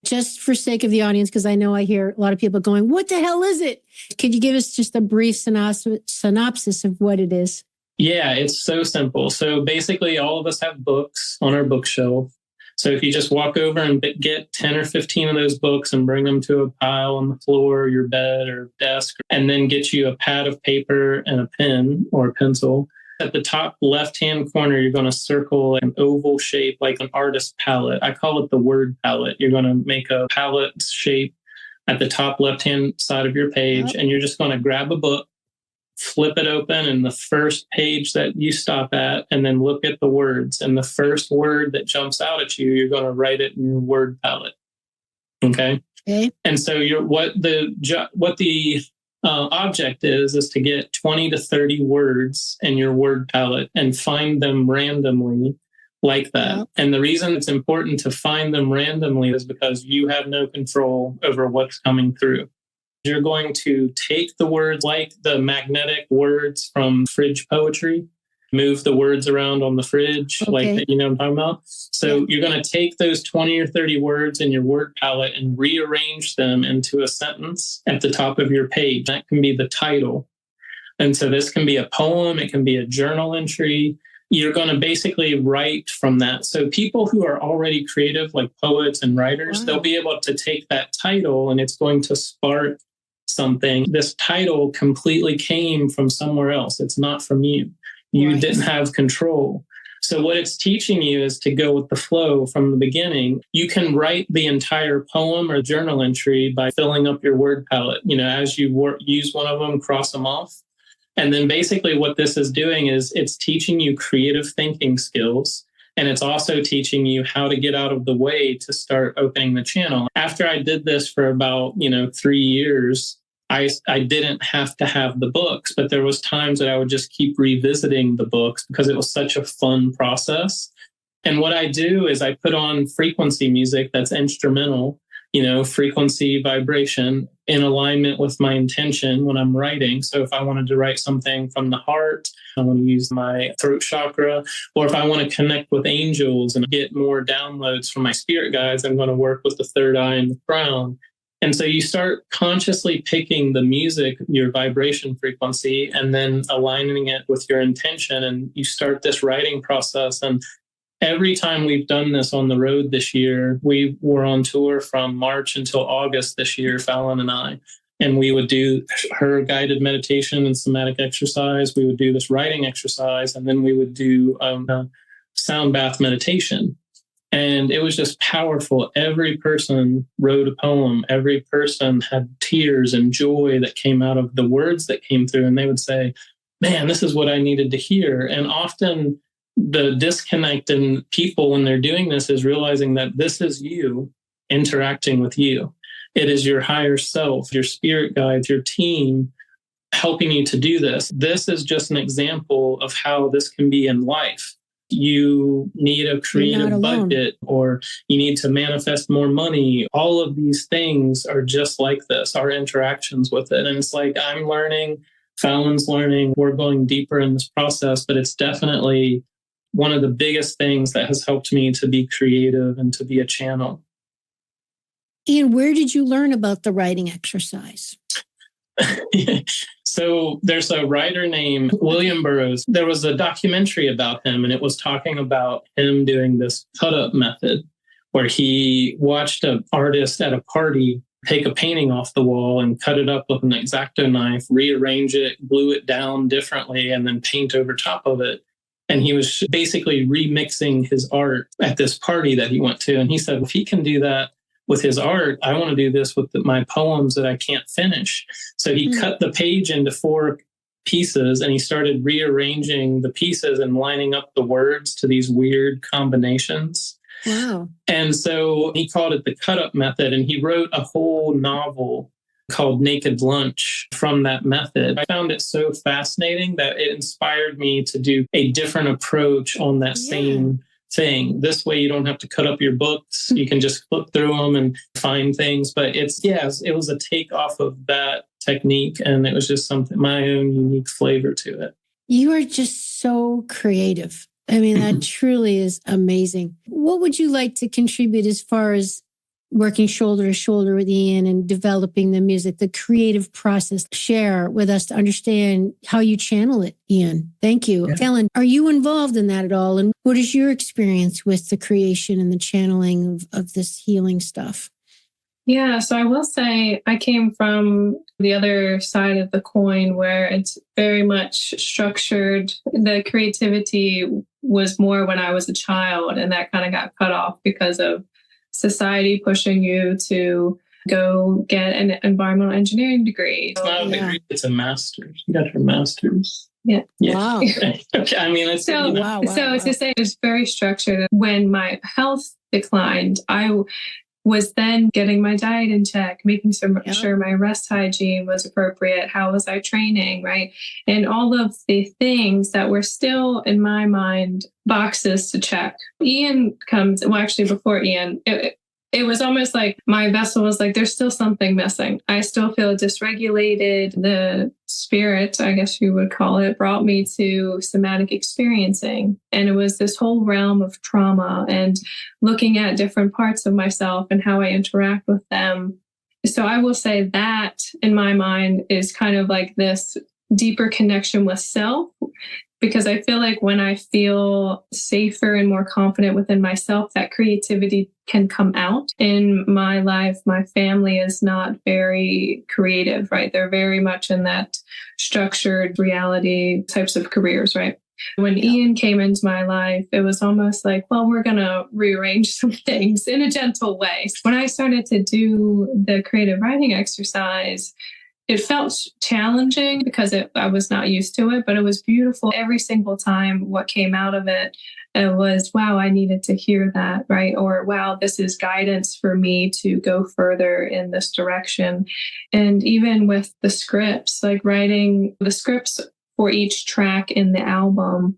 [SPEAKER 1] Just for sake of the audience, because I know I hear a lot of people going, what the hell is it? Could you give us just a brief synopsis of what it is?
[SPEAKER 2] Yeah, it's so simple. So basically, all of us have books on our bookshelf. So if you just walk over and get 10 or 15 of those books and bring them to a pile on the floor, your bed or desk, and then get you a pad of paper and a pen or a pencil. At the top left-hand corner, you're going to circle an oval shape like an artist palette. I call it the word palette. You're going to make a palette shape at the top left-hand side of your page, and you're just going to grab a book, flip it open, and the first page that you stop at, and then look at the words. And the first word that jumps out at you, you're going to write it in your word palette. Okay. And so what the object is to get 20 to 30 words in your word palette and find them randomly like that. Yep. And the reason it's important to find them randomly is because you have no control over what's coming through. You're going to take the words like the magnetic words from fridge poetry, move the words around on the fridge, like that, what I'm talking about? So you're going to take those 20 or 30 words in your word palette and rearrange them into a sentence at the top of your page. That can be the title. And so this can be a poem. It can be a journal entry. You're going to basically write from that. So people who are already creative, like poets and writers, they'll be able to take that title and it's going to spark something. This title completely came from somewhere else. It's not from you. You didn't have control. So what it's teaching you is to go with the flow from the beginning. You can write the entire poem or journal entry by filling up your word palette. As you use one of them, cross them off. And then basically what this is doing is it's teaching you creative thinking skills. And it's also teaching you how to get out of the way to start opening the channel. After I did this for about, 3 years, I didn't have to have the books, but there was times that I would just keep revisiting the books because it was such a fun process. And what I do is I put on frequency music that's instrumental, frequency, vibration in alignment with my intention when I'm writing. So if I wanted to write something from the heart, I want to use my throat chakra, or if I want to connect with angels and get more downloads from my spirit guides, I'm going to work with the third eye and the crown. And so you start consciously picking the music, your vibration frequency, and then aligning it with your intention. And you start this writing process. And every time we've done this on the road this year, we were on tour from March until August this year, Fallon and I. And we would do her guided meditation and somatic exercise. We would do this writing exercise, and then we would do a sound bath meditation. And it was just powerful. Every person wrote a poem. Every person had tears and joy that came out of the words that came through. And they would say, man, this is what I needed to hear. And often the disconnect in people when they're doing this is realizing that this is you interacting with you. It is your higher self, your spirit guides, your team helping you to do this. This is just an example of how this can be in life. You need a creative budget, or you need to manifest more money. All of these things are just like this, our interactions with it. And it's like, I'm learning, Fallon's learning, we're going deeper in this process, but it's definitely one of the biggest things that has helped me to be creative and to be a channel.
[SPEAKER 1] Ian, where did you learn about the writing exercise?
[SPEAKER 2] So there's a writer named William Burroughs. There was a documentary about him, and it was talking about him doing this cut-up method where he watched an artist at a party take a painting off the wall and cut it up with an X-Acto knife, rearrange it, glue it down differently, and then paint over top of it. And he was basically remixing his art at this party that he went to. And he said, if he can do that with his art, I want to do this with my poems that I can't finish. So he cut the page into 4 pieces, and he started rearranging the pieces and lining up the words to these weird combinations.
[SPEAKER 1] Wow.
[SPEAKER 2] And so he called it the cut-up method, and he wrote a whole novel called Naked Lunch from that method. I found it so fascinating that it inspired me to do a different approach on that same thing. This way you don't have to cut up your books. You can just flip through them and find things. But it was a take off of that technique, and it was just something, my own unique flavor to it.
[SPEAKER 1] You are just so creative. I mean, that truly is amazing. What would you like to contribute as far as working shoulder to shoulder with Ian and developing the music, the creative process? Share with us to understand how you channel it, Ian. Thank you. Yeah. Ellen, are you involved in that at all? And what is your experience with the creation and the channeling of this healing stuff?
[SPEAKER 3] Yeah, so I will say I came from the other side of the coin where it's very much structured. The creativity was more when I was a child, and that kind of got cut off because of society pushing you to go get an environmental engineering degree.
[SPEAKER 2] It's not a degree, it's a master's. You got your master's.
[SPEAKER 3] Yeah.
[SPEAKER 1] Wow.
[SPEAKER 2] Okay. I mean, it's
[SPEAKER 3] so, to say it's very structured. When my health declined, I was then getting my diet in check, making sure my rest hygiene was appropriate. How was I training, right? And all of the things that were still, in my mind, boxes to check. Ian comes, well, actually before Ian, it was almost like my vessel was like, there's still something missing. I still feel dysregulated. The spirit, I guess you would call it, brought me to somatic experiencing. And it was this whole realm of trauma and looking at different parts of myself and how I interact with them. So I will say that in my mind is kind of like this deeper connection with self. Because I feel like when I feel safer and more confident within myself, that creativity can come out. In my life, my family is not very creative, right? They're very much in that structured reality types of careers, right? When Ian came into my life, it was almost like, well, we're going to rearrange some things in a gentle way. When I started to do the creative writing exercise, it felt challenging because I was not used to it, but it was beautiful. Every single time what came out of it was, wow, I needed to hear that, right? Or, wow, this is guidance for me to go further in this direction. And even with the scripts, like writing the scripts for each track in the album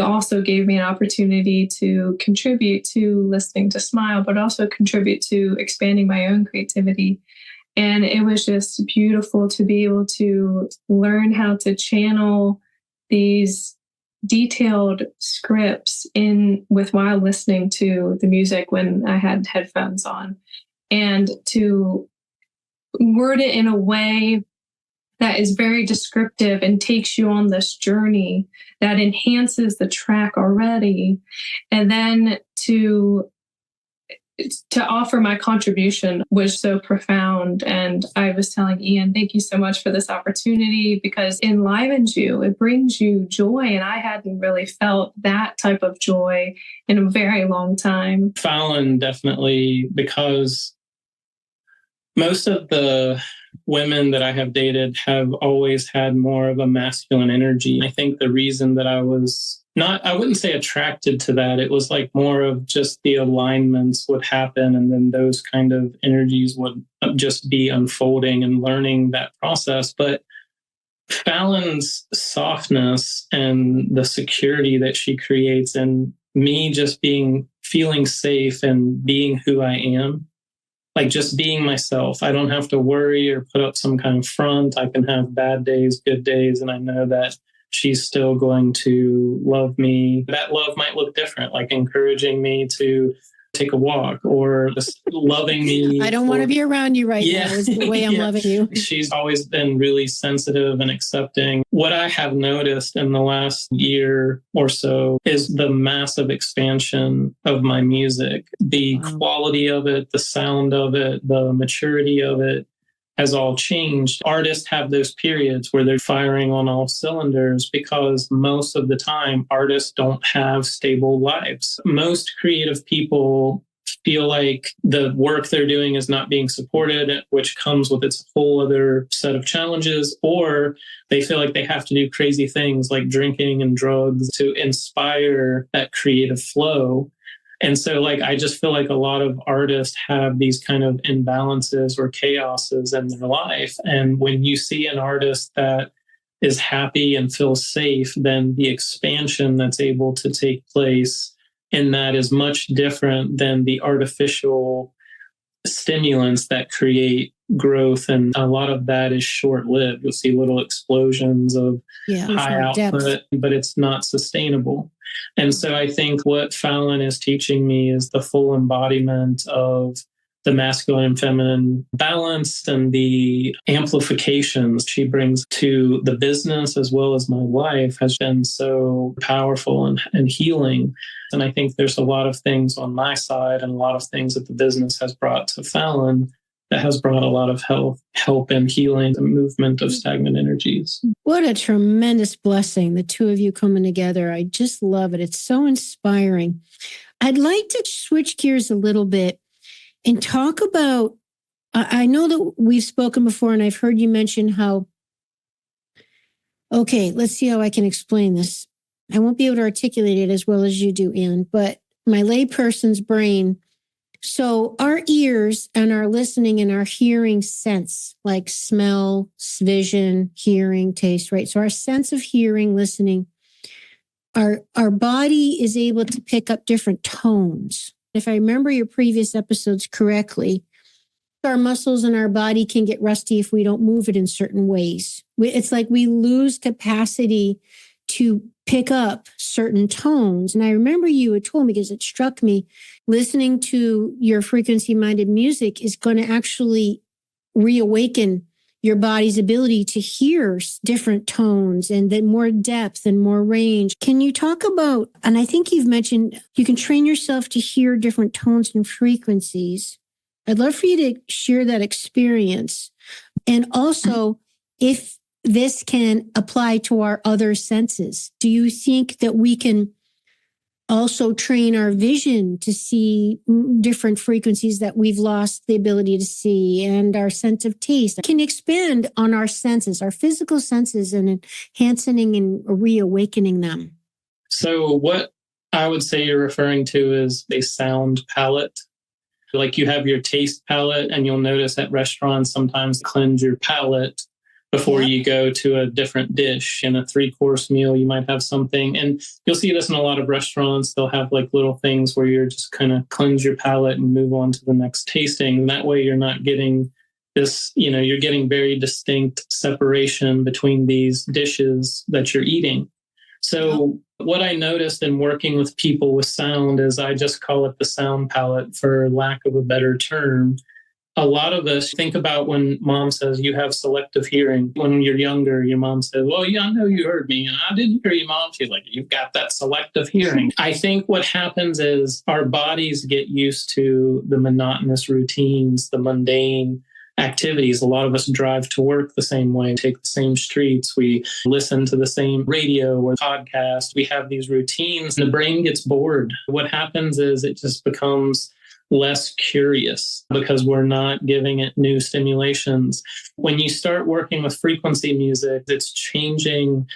[SPEAKER 3] also gave me an opportunity to contribute to Listening to Smile, but also contribute to expanding my own creativity. And it was just beautiful to be able to learn how to channel these detailed scripts while listening to the music when I had headphones on, and to word it in a way that is very descriptive and takes you on this journey that enhances the track already. And then to offer my contribution was so profound. And I was telling Ian, thank you so much for this opportunity, because it enlivens you, it brings you joy. And I hadn't really felt that type of joy in a very long time.
[SPEAKER 2] Fallon, definitely, because most of the women that I have dated have always had more of a masculine energy. I think the reason that I wouldn't say attracted to that, it was like more of just the alignments would happen, and then those kind of energies would just be unfolding and learning that process. But Fallon's softness and the security that she creates, and me just feeling safe and being who I am, like just being myself. I don't have to worry or put up some kind of front. I can have bad days, good days, and I know that she's still going to love me. That love might look different, like encouraging me to take a walk or just loving me.
[SPEAKER 1] I don't want to be around you right now is the way I'm loving you.
[SPEAKER 2] She's always been really sensitive and accepting. What I have noticed in the last year or so is the massive expansion of my music, the quality of it, the sound of it, the maturity of it has all changed. Artists have those periods where they're firing on all cylinders because most of the time artists don't have stable lives. Most creative people feel like the work they're doing is not being supported, which comes with its whole other set of challenges, or they feel like they have to do crazy things like drinking and drugs to inspire that creative flow. And so I just feel like a lot of artists have these kind of imbalances or chaoses in their life. And when you see an artist that is happy and feels safe, then the expansion that's able to take place in that is much different than the artificial stimulants that create growth. And a lot of that is short-lived. You'll see little explosions of high output, depth, but it's not sustainable. And so I think what Fallon is teaching me is the full embodiment of the masculine and feminine balance and the amplifications she brings to the business as well as my life has been so powerful and healing. And I think there's a lot of things on my side and a lot of things that the business has brought to Fallon that has brought a lot of help and healing, the movement of stagnant energies.
[SPEAKER 1] What a tremendous blessing, the two of you coming together. I just love it. It's so inspiring. I'd like to switch gears a little bit and talk about, I know that we've spoken before and I've heard you mention how, okay, let's see how I can explain this. I won't be able to articulate it as well as you do, Ian, but my layperson's brain. So our ears and our listening and our hearing sense, like smell, vision, hearing, taste, right? So our sense of hearing, listening, our body is able to pick up different tones. If I remember your previous episodes correctly, our muscles in our body can get rusty if we don't move it in certain ways. It's like we lose capacity to pick up certain tones. And I remember you had told me, because it struck me, listening to your frequency-minded music is going to actually reawaken your body's ability to hear different tones and then more depth and more range. Can you talk about, and I think you've mentioned you can train yourself to hear different tones and frequencies. I'd love for you to share that experience. And also, if this can apply to our other senses, do you think that we can also train our vision to see different frequencies that we've lost the ability to see, and our sense of taste? Can expand on our senses, our physical senses, and enhancing and reawakening them?
[SPEAKER 2] So what I would say you're referring to is a sound palette. Like you have your taste palette, and you'll notice at restaurants sometimes cleanse your palate before you go to a different dish. In a 3-course meal, you might have something, and you'll see this in a lot of restaurants. They'll have like little things where you're just kind of cleanse your palate and move on to the next tasting. And that way you're not getting this, you're getting very distinct separation between these dishes that you're eating. So what I noticed in working with people with sound is, I just call it the sound palette for lack of a better term. a lot of us think about when mom says you have selective hearing. When you're younger, your mom says, well, yeah, I know you heard me. And I didn't hear you, mom. She's like, you've got that selective hearing. I think what happens is our bodies get used to the monotonous routines, the mundane activities. A lot of us drive to work the same way, take the same streets. We listen to the same radio or podcast. We have these routines and the brain gets bored. What happens is it just becomes less curious because we're not giving it new stimulations. When you start working with frequency music, it's changing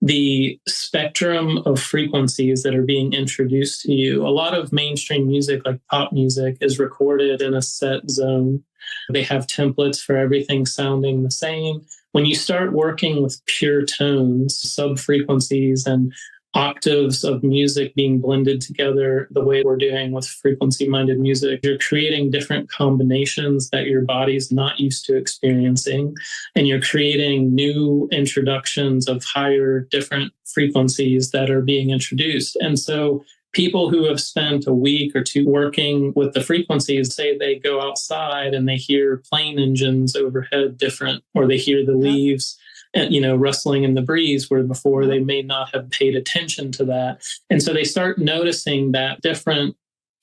[SPEAKER 2] the spectrum of frequencies that are being introduced to you. A lot of mainstream music, like pop music, is recorded in a set zone. They have templates for everything sounding the same. When you start working with pure tones, sub-frequencies, and octaves of music being blended together the way we're doing with frequency-minded music, you're creating different combinations that your body's not used to experiencing, and you're creating new introductions of higher, different frequencies that are being introduced. And so people who have spent a week or two working with the frequencies, say they go outside and they hear plane engines overhead different, or they hear the leaves rustling in the breeze, where before they may not have paid attention to that. And so they start noticing that different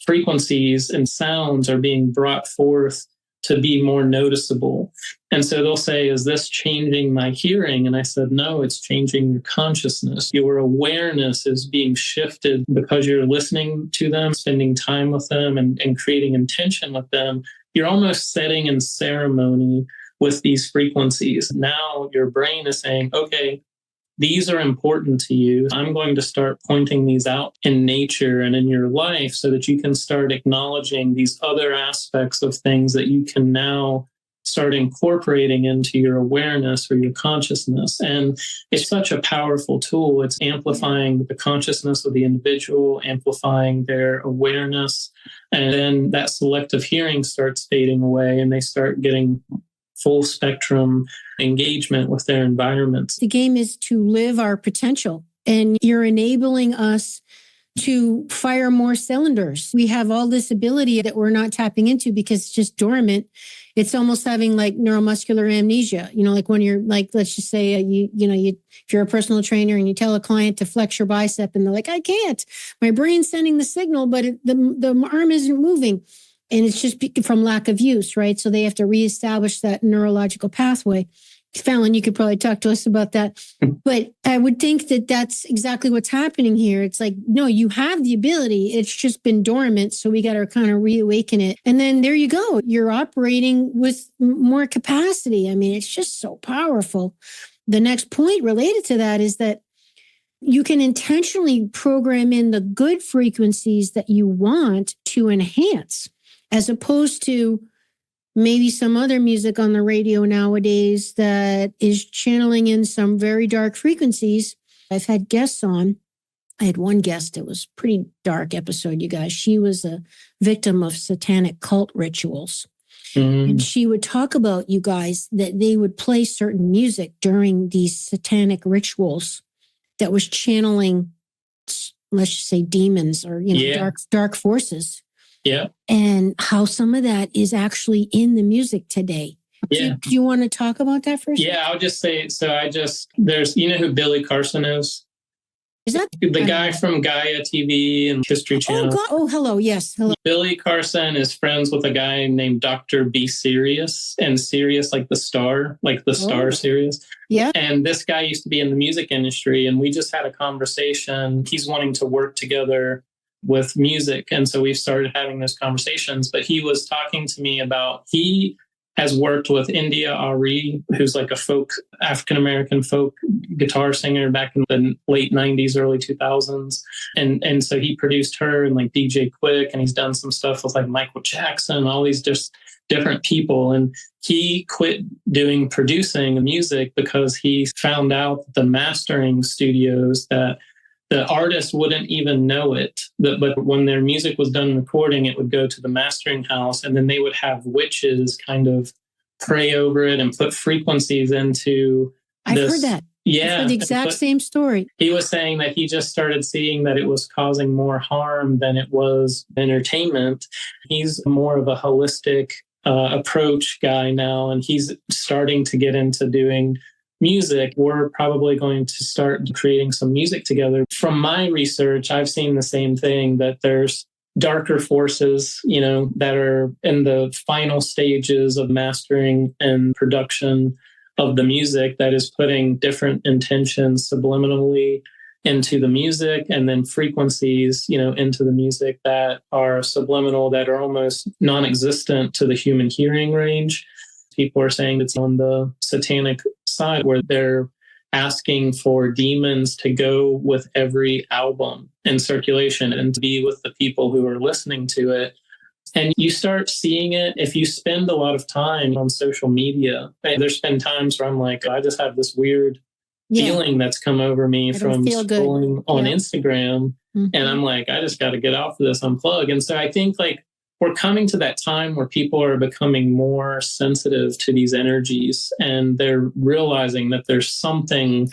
[SPEAKER 2] frequencies and sounds are being brought forth to be more noticeable. And so they'll say, is this changing my hearing? And I said, no, it's changing your consciousness. Your awareness is being shifted because you're listening to them, spending time with them, and creating intention with them. You're almost setting in ceremony with these frequencies. Now your brain is saying, okay, these are important to you. I'm going to start pointing these out in nature and in your life so that you can start acknowledging these other aspects of things that you can now start incorporating into your awareness or your consciousness. And it's such a powerful tool. It's amplifying the consciousness of the individual, amplifying their awareness. And then that selective hearing starts fading away and they start getting full spectrum engagement with their environments.
[SPEAKER 1] The game is to live our potential, and you're enabling us to fire more cylinders. We have all this ability that we're not tapping into because it's just dormant. It's almost having like neuromuscular amnesia. Like when you're like, let's just say if you're a personal trainer and you tell a client to flex your bicep and they're like, I can't. My brain's sending the signal, but the arm isn't moving. And it's just from lack of use, right? So they have to reestablish that neurological pathway. Fallon, you could probably talk to us about that. But I would think that that's exactly what's happening here. It's like, no, you have the ability. It's just been dormant. So we got to kind of reawaken it. And then there you go. You're operating with more capacity. I mean, it's just so powerful. The next point related to that is that you can intentionally program in the good frequencies that you want to enhance, as opposed to maybe some other music on the radio nowadays that is channeling in some very dark frequencies. I've had guests on. I had one guest. It was a pretty dark episode, you guys. She was a victim of satanic cult rituals. And she would talk about, you guys, that they would play certain music during these satanic rituals that was channeling, let's just say, demons or dark forces.
[SPEAKER 2] Yeah.
[SPEAKER 1] And how some of that is actually in the music today.
[SPEAKER 2] Yeah.
[SPEAKER 1] Do you want to talk about that for a second?
[SPEAKER 2] Yeah, I'll just say, there's, you know who Billy Carson is?
[SPEAKER 1] Is that
[SPEAKER 2] the guy from Gaia TV and History Channel?
[SPEAKER 1] Oh, God. Oh, hello. Yes. Hello.
[SPEAKER 2] Billy Carson is friends with a guy named Dr. B. Sirius, and Sirius, like the star, star Sirius.
[SPEAKER 1] Yeah.
[SPEAKER 2] And this guy used to be in the music industry, and we just had a conversation. He's wanting to work together with music. And so we started having those conversations, but he was talking to me about, he has worked with India Ari, who's like a African-American folk guitar singer back in the late 90s, early 2000s. And so he produced her and like DJ Quick, and he's done some stuff with like Michael Jackson, all these just different people. And he quit doing producing music because he found out the mastering studios that the artist wouldn't even know it. But when their music was done recording, it would go to the mastering house, and then they would have witches kind of pray over it and put frequencies into
[SPEAKER 1] I've heard that.
[SPEAKER 2] Yeah.
[SPEAKER 1] I've heard the exact same story.
[SPEAKER 2] He was saying that he just started seeing that it was causing more harm than it was entertainment. He's more of a holistic approach guy now, and he's starting to get into doing music. We're probably going to start creating some music together. From my research, I've seen the same thing, that there's darker forces, that are in the final stages of mastering and production of the music, that is putting different intentions subliminally into the music, and then frequencies, into the music that are subliminal, that are almost non-existent to the human hearing range. People are saying it's on the satanic side, where they're asking for demons to go with every album in circulation and to be with the people who are listening to it. And you start seeing it if you spend a lot of time on social media. There's been times where I'm like, I just have this weird feeling that's come over me from scrolling on Instagram. Mm-hmm. And I'm like, I just got to get off of this, unplug. And so I think we're coming to that time where people are becoming more sensitive to these energies, and they're realizing that there's something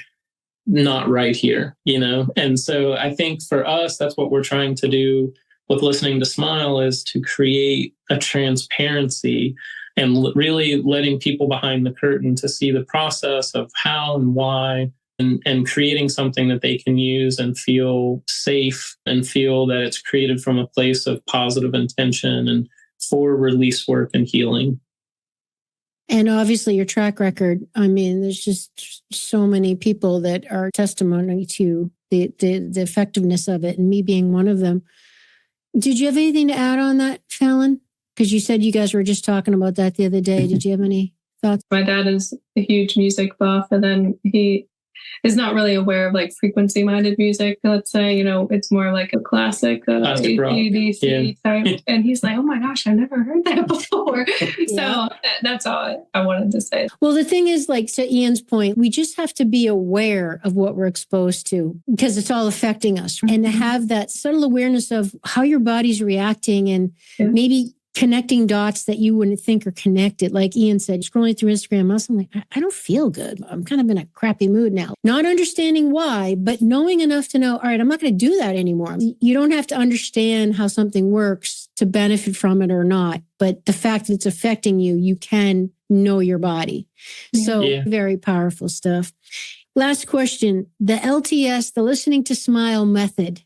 [SPEAKER 2] not right here, And so I think for us, that's what we're trying to do with Listening to Smile, is to create a transparency and really letting people behind the curtain to see the process of how and why, and creating something that they can use and feel safe and feel that it's created from a place of positive intention and for release work and healing.
[SPEAKER 1] And obviously your track record, there's just so many people that are testimony to the effectiveness of it, and me being one of them. Did you have anything to add on that, Fallon? Because you said you guys were just talking about that the other day. Did you have any thoughts?
[SPEAKER 3] My dad is a huge music buff, and then he is not really aware of frequency-minded music. Let's say, it's more like a classic AC/DC type. And he's like, oh my gosh, I never heard that before. So that's all I wanted to say.
[SPEAKER 1] Well, the thing is, to Ian's point, we just have to be aware of what we're exposed to, because it's all affecting us. Mm-hmm. And to have that subtle awareness of how your body's reacting, and maybe connecting dots that you wouldn't think are connected. Like Ian said, scrolling through Instagram, I'm like, I don't feel good. I'm kind of in a crappy mood now. Not understanding why, but knowing enough to know, all right, I'm not going to do that anymore. You don't have to understand how something works to benefit from it or not. But the fact that it's affecting you, you can know your body. So very powerful stuff. Last question, the LTS, the Listening to Smile method.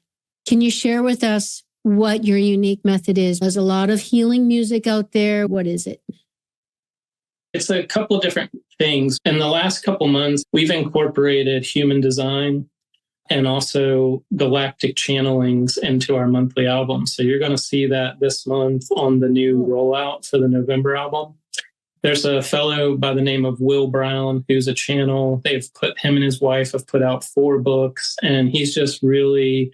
[SPEAKER 1] Can you share with us what your unique method is? There's a lot of healing music out there. What is it?
[SPEAKER 2] It's a couple of different things. In the last couple months, we've incorporated human design and also galactic channelings into our monthly album. So you're going to see that this month on the new rollout for the November album. There's a fellow by the name of Will Brown, who's a channel. Him and his wife have put out 4 books, and he's just really...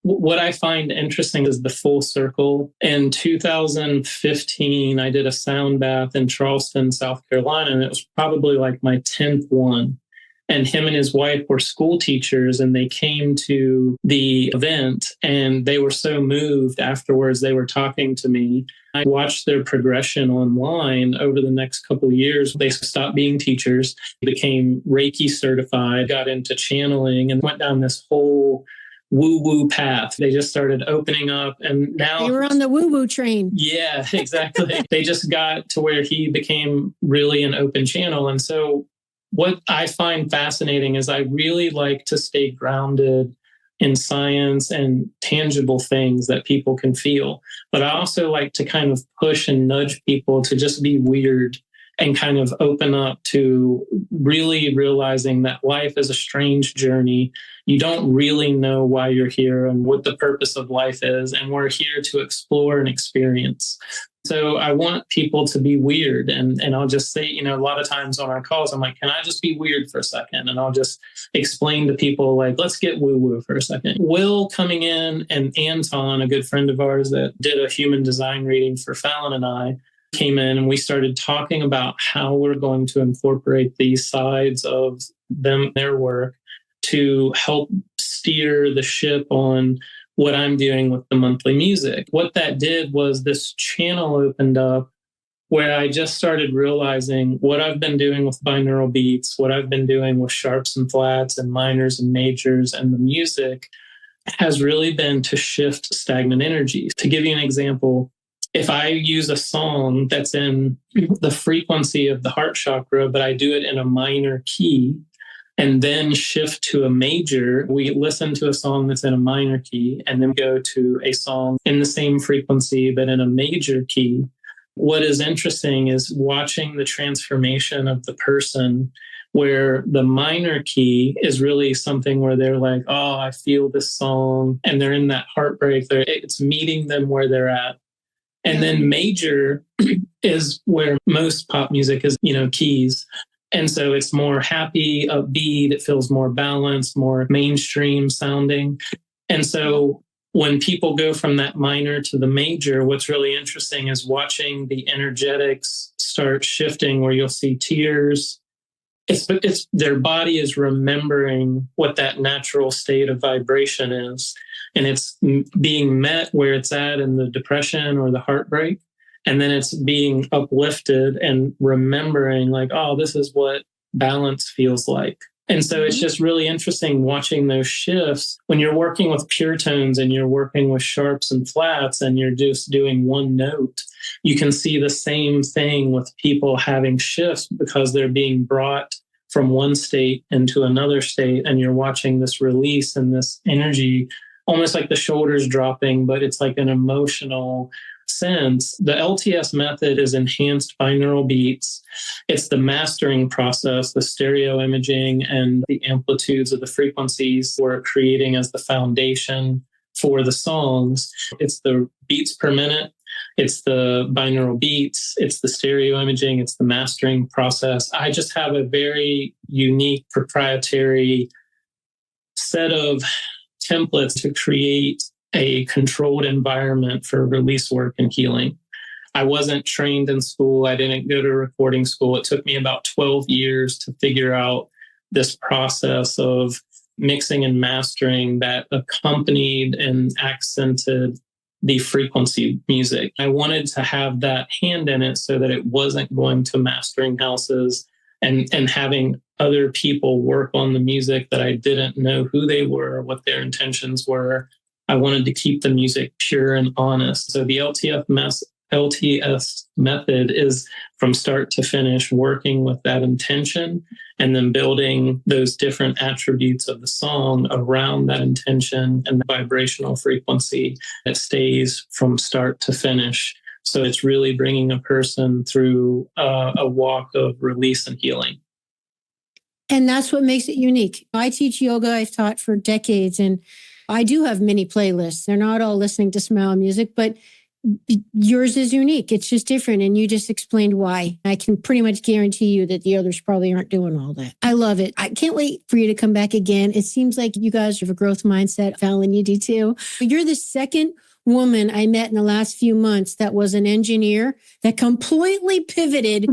[SPEAKER 2] What I find interesting is the full circle. In 2015, I did a sound bath in Charleston, South Carolina, and it was probably my 10th one. And him and his wife were school teachers, and they came to the event, and they were so moved afterwards. They were talking to me. I watched their progression online over the next couple of years. They stopped being teachers, became Reiki certified, got into channeling, and went down this whole woo-woo path. They just started opening up, and now
[SPEAKER 1] they were on the woo-woo train.
[SPEAKER 2] Yeah, exactly. They just got to where he became really an open channel. And so what I find fascinating is I really like to stay grounded in science and tangible things that people can feel. But I also like to kind of push and nudge people to just be weird and kind of open up to really realizing that life is a strange journey. You don't really know why you're here and what the purpose of life is. And we're here to explore and experience. So I want people to be weird. And I'll just say, a lot of times on our calls, I'm like, can I just be weird for a second? And I'll just explain to people, let's get woo-woo for a second. Will coming in, and Anton, a good friend of ours that did a human design reading for Fallon and I, came in, and we started talking about how we're going to incorporate these sides of their work to help steer the ship on what I'm doing with the monthly music. What that did was this channel opened up where I just started realizing what I've been doing with binaural beats, what I've been doing with sharps and flats and minors and majors and the music has really been to shift stagnant energies. To give you an example, if I use a song that's in the frequency of the heart chakra, but I do it in a minor key and then shift to a major, we listen to a song that's in a minor key and then go to a song in the same frequency, but in a major key. What is interesting is watching the transformation of the person, where the minor key is really something where they're like, oh, I feel this song, and they're in that heartbreak. It's meeting them where they're at. And then major is where most pop music is, keys. And so it's more happy, upbeat, it feels more balanced, more mainstream sounding. And so when people go from that minor to the major, what's really interesting is watching the energetics start shifting, where you'll see tears. It's their body is remembering what that natural state of vibration is. And it's being met where it's at in the depression or the heartbreak. And then it's being uplifted and remembering like, oh, this is what balance feels like. And so it's just really interesting watching those shifts when you're working with pure tones and you're working with sharps and flats and you're just doing one note. You can see the same thing with people having shifts because they're being brought from one state into another state. And you're watching this release and this energy, almost like the shoulders dropping, but it's like an emotional sense. The LTS method is enhanced binaural beats. It's the mastering process, the stereo imaging and the amplitudes of the frequencies we're creating as the foundation for the songs. It's the beats per minute. It's the binaural beats. It's the stereo imaging. It's the mastering process. I just have a very unique proprietary set of templates to create a controlled environment for release work and healing. I wasn't trained in school. I didn't go to recording school. It took me about 12 years to figure out this process of mixing and mastering that accompanied and accented the frequency music. I wanted to have that hand in it so that it wasn't going to mastering houses and having other people work on the music that I didn't know who they were, what their intentions were. I wanted to keep the music pure and honest. So the LTS method is from start to finish, working with that intention and then building those different attributes of the song around that intention and the vibrational frequency that stays from start to finish. So it's really bringing a person through a walk of release and healing.
[SPEAKER 1] And that's what makes it unique. I teach yoga. I've taught for decades, and I do have many playlists. They're not all listening to Smile music, but yours is unique. It's just different. And you just explained why. I can pretty much guarantee you that the others probably aren't doing all that. I love it. I can't wait for you to come back again. It seems like you guys have a growth mindset. Fallon, you do too. You're the second woman I met in the last few months that was an engineer that completely pivoted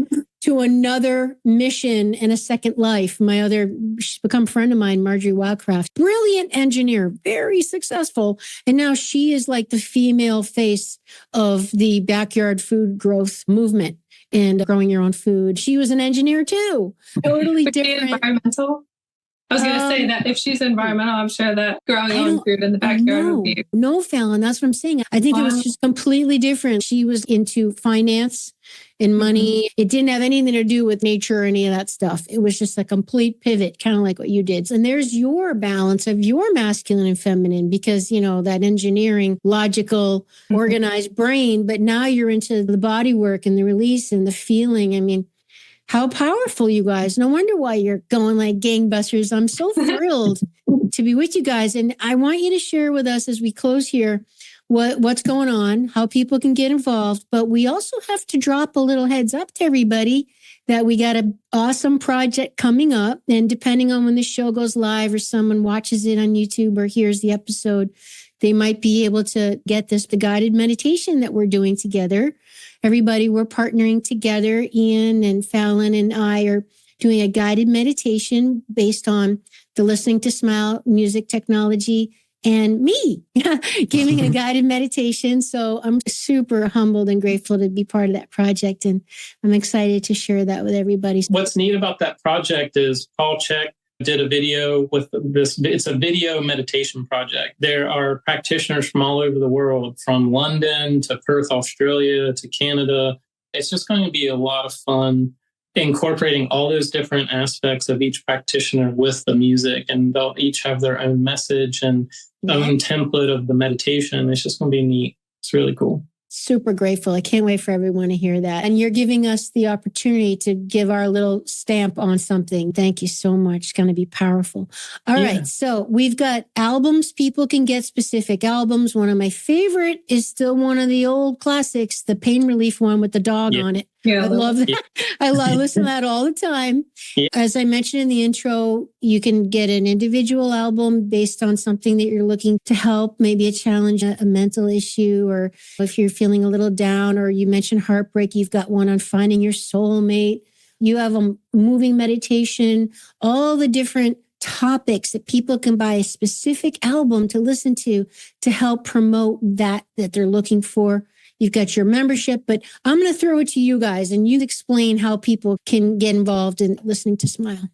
[SPEAKER 1] to another mission and a second life. She's become a friend of mine, Marjorie Wildcraft, brilliant engineer, very successful. And now she is like the female face of the backyard food growth movement and growing your own food. She was an engineer too. Totally different.
[SPEAKER 3] Environmental? I was going to say that if she's environmental, I'm sure that growing your own food in the backyard would be.
[SPEAKER 1] No, Fallon, that's what I'm saying. I think it was just completely different. She was into finance and money. It didn't have anything to do with nature or any of that stuff. It was just a complete pivot, kind of like what you did. And there's your balance of your masculine and feminine because, that engineering, logical, organized brain, but now you're into the body work and the release and the feeling. I mean, how powerful, you guys. No wonder why you're going like gangbusters. I'm so thrilled to be with you guys. And I want you to share with us as we close here what's going on, how people can get involved. But we also have to drop a little heads up to everybody that we got an awesome project coming up. And depending on when the show goes live or someone watches it on YouTube or hears the episode, they might be able to get the guided meditation that we're doing together. Everybody, we're partnering together. Ian and Fallon and I are doing a guided meditation based on the Listening to Smile music technology and me giving a guided meditation. So I'm super humbled and grateful to be part of that project. And I'm excited to share that with everybody.
[SPEAKER 2] What's neat about that project is Paul Chek Did a video with this. It's a video meditation project. There are practitioners from all over the world, from London to Perth, Australia to Canada. It's just going to be a lot of fun incorporating all those different aspects of each practitioner with the music, and they'll each have their own message and own template of the meditation. It's just going to be neat. It's really cool.
[SPEAKER 1] Super grateful. I can't wait for everyone to hear that. And you're giving us the opportunity to give our little stamp on something. Thank you so much. It's going to be powerful. All right. So we've got albums. People can get specific albums. One of my favorite is still one of the old classics, the Pain Relief one with the dog on it.
[SPEAKER 3] Yeah,
[SPEAKER 1] I love that. I listen to that all the time. As I mentioned in the intro, you can get an individual album based on something that you're looking to help, maybe a challenge, a mental issue, or if you're feeling a little down, or you mentioned heartbreak, you've got one on finding your soulmate. You have a moving meditation, all the different topics that people can buy a specific album to listen to help promote that they're looking for. You've got your membership, but I'm going to throw it to you guys and you explain how people can get involved in listening to Smile.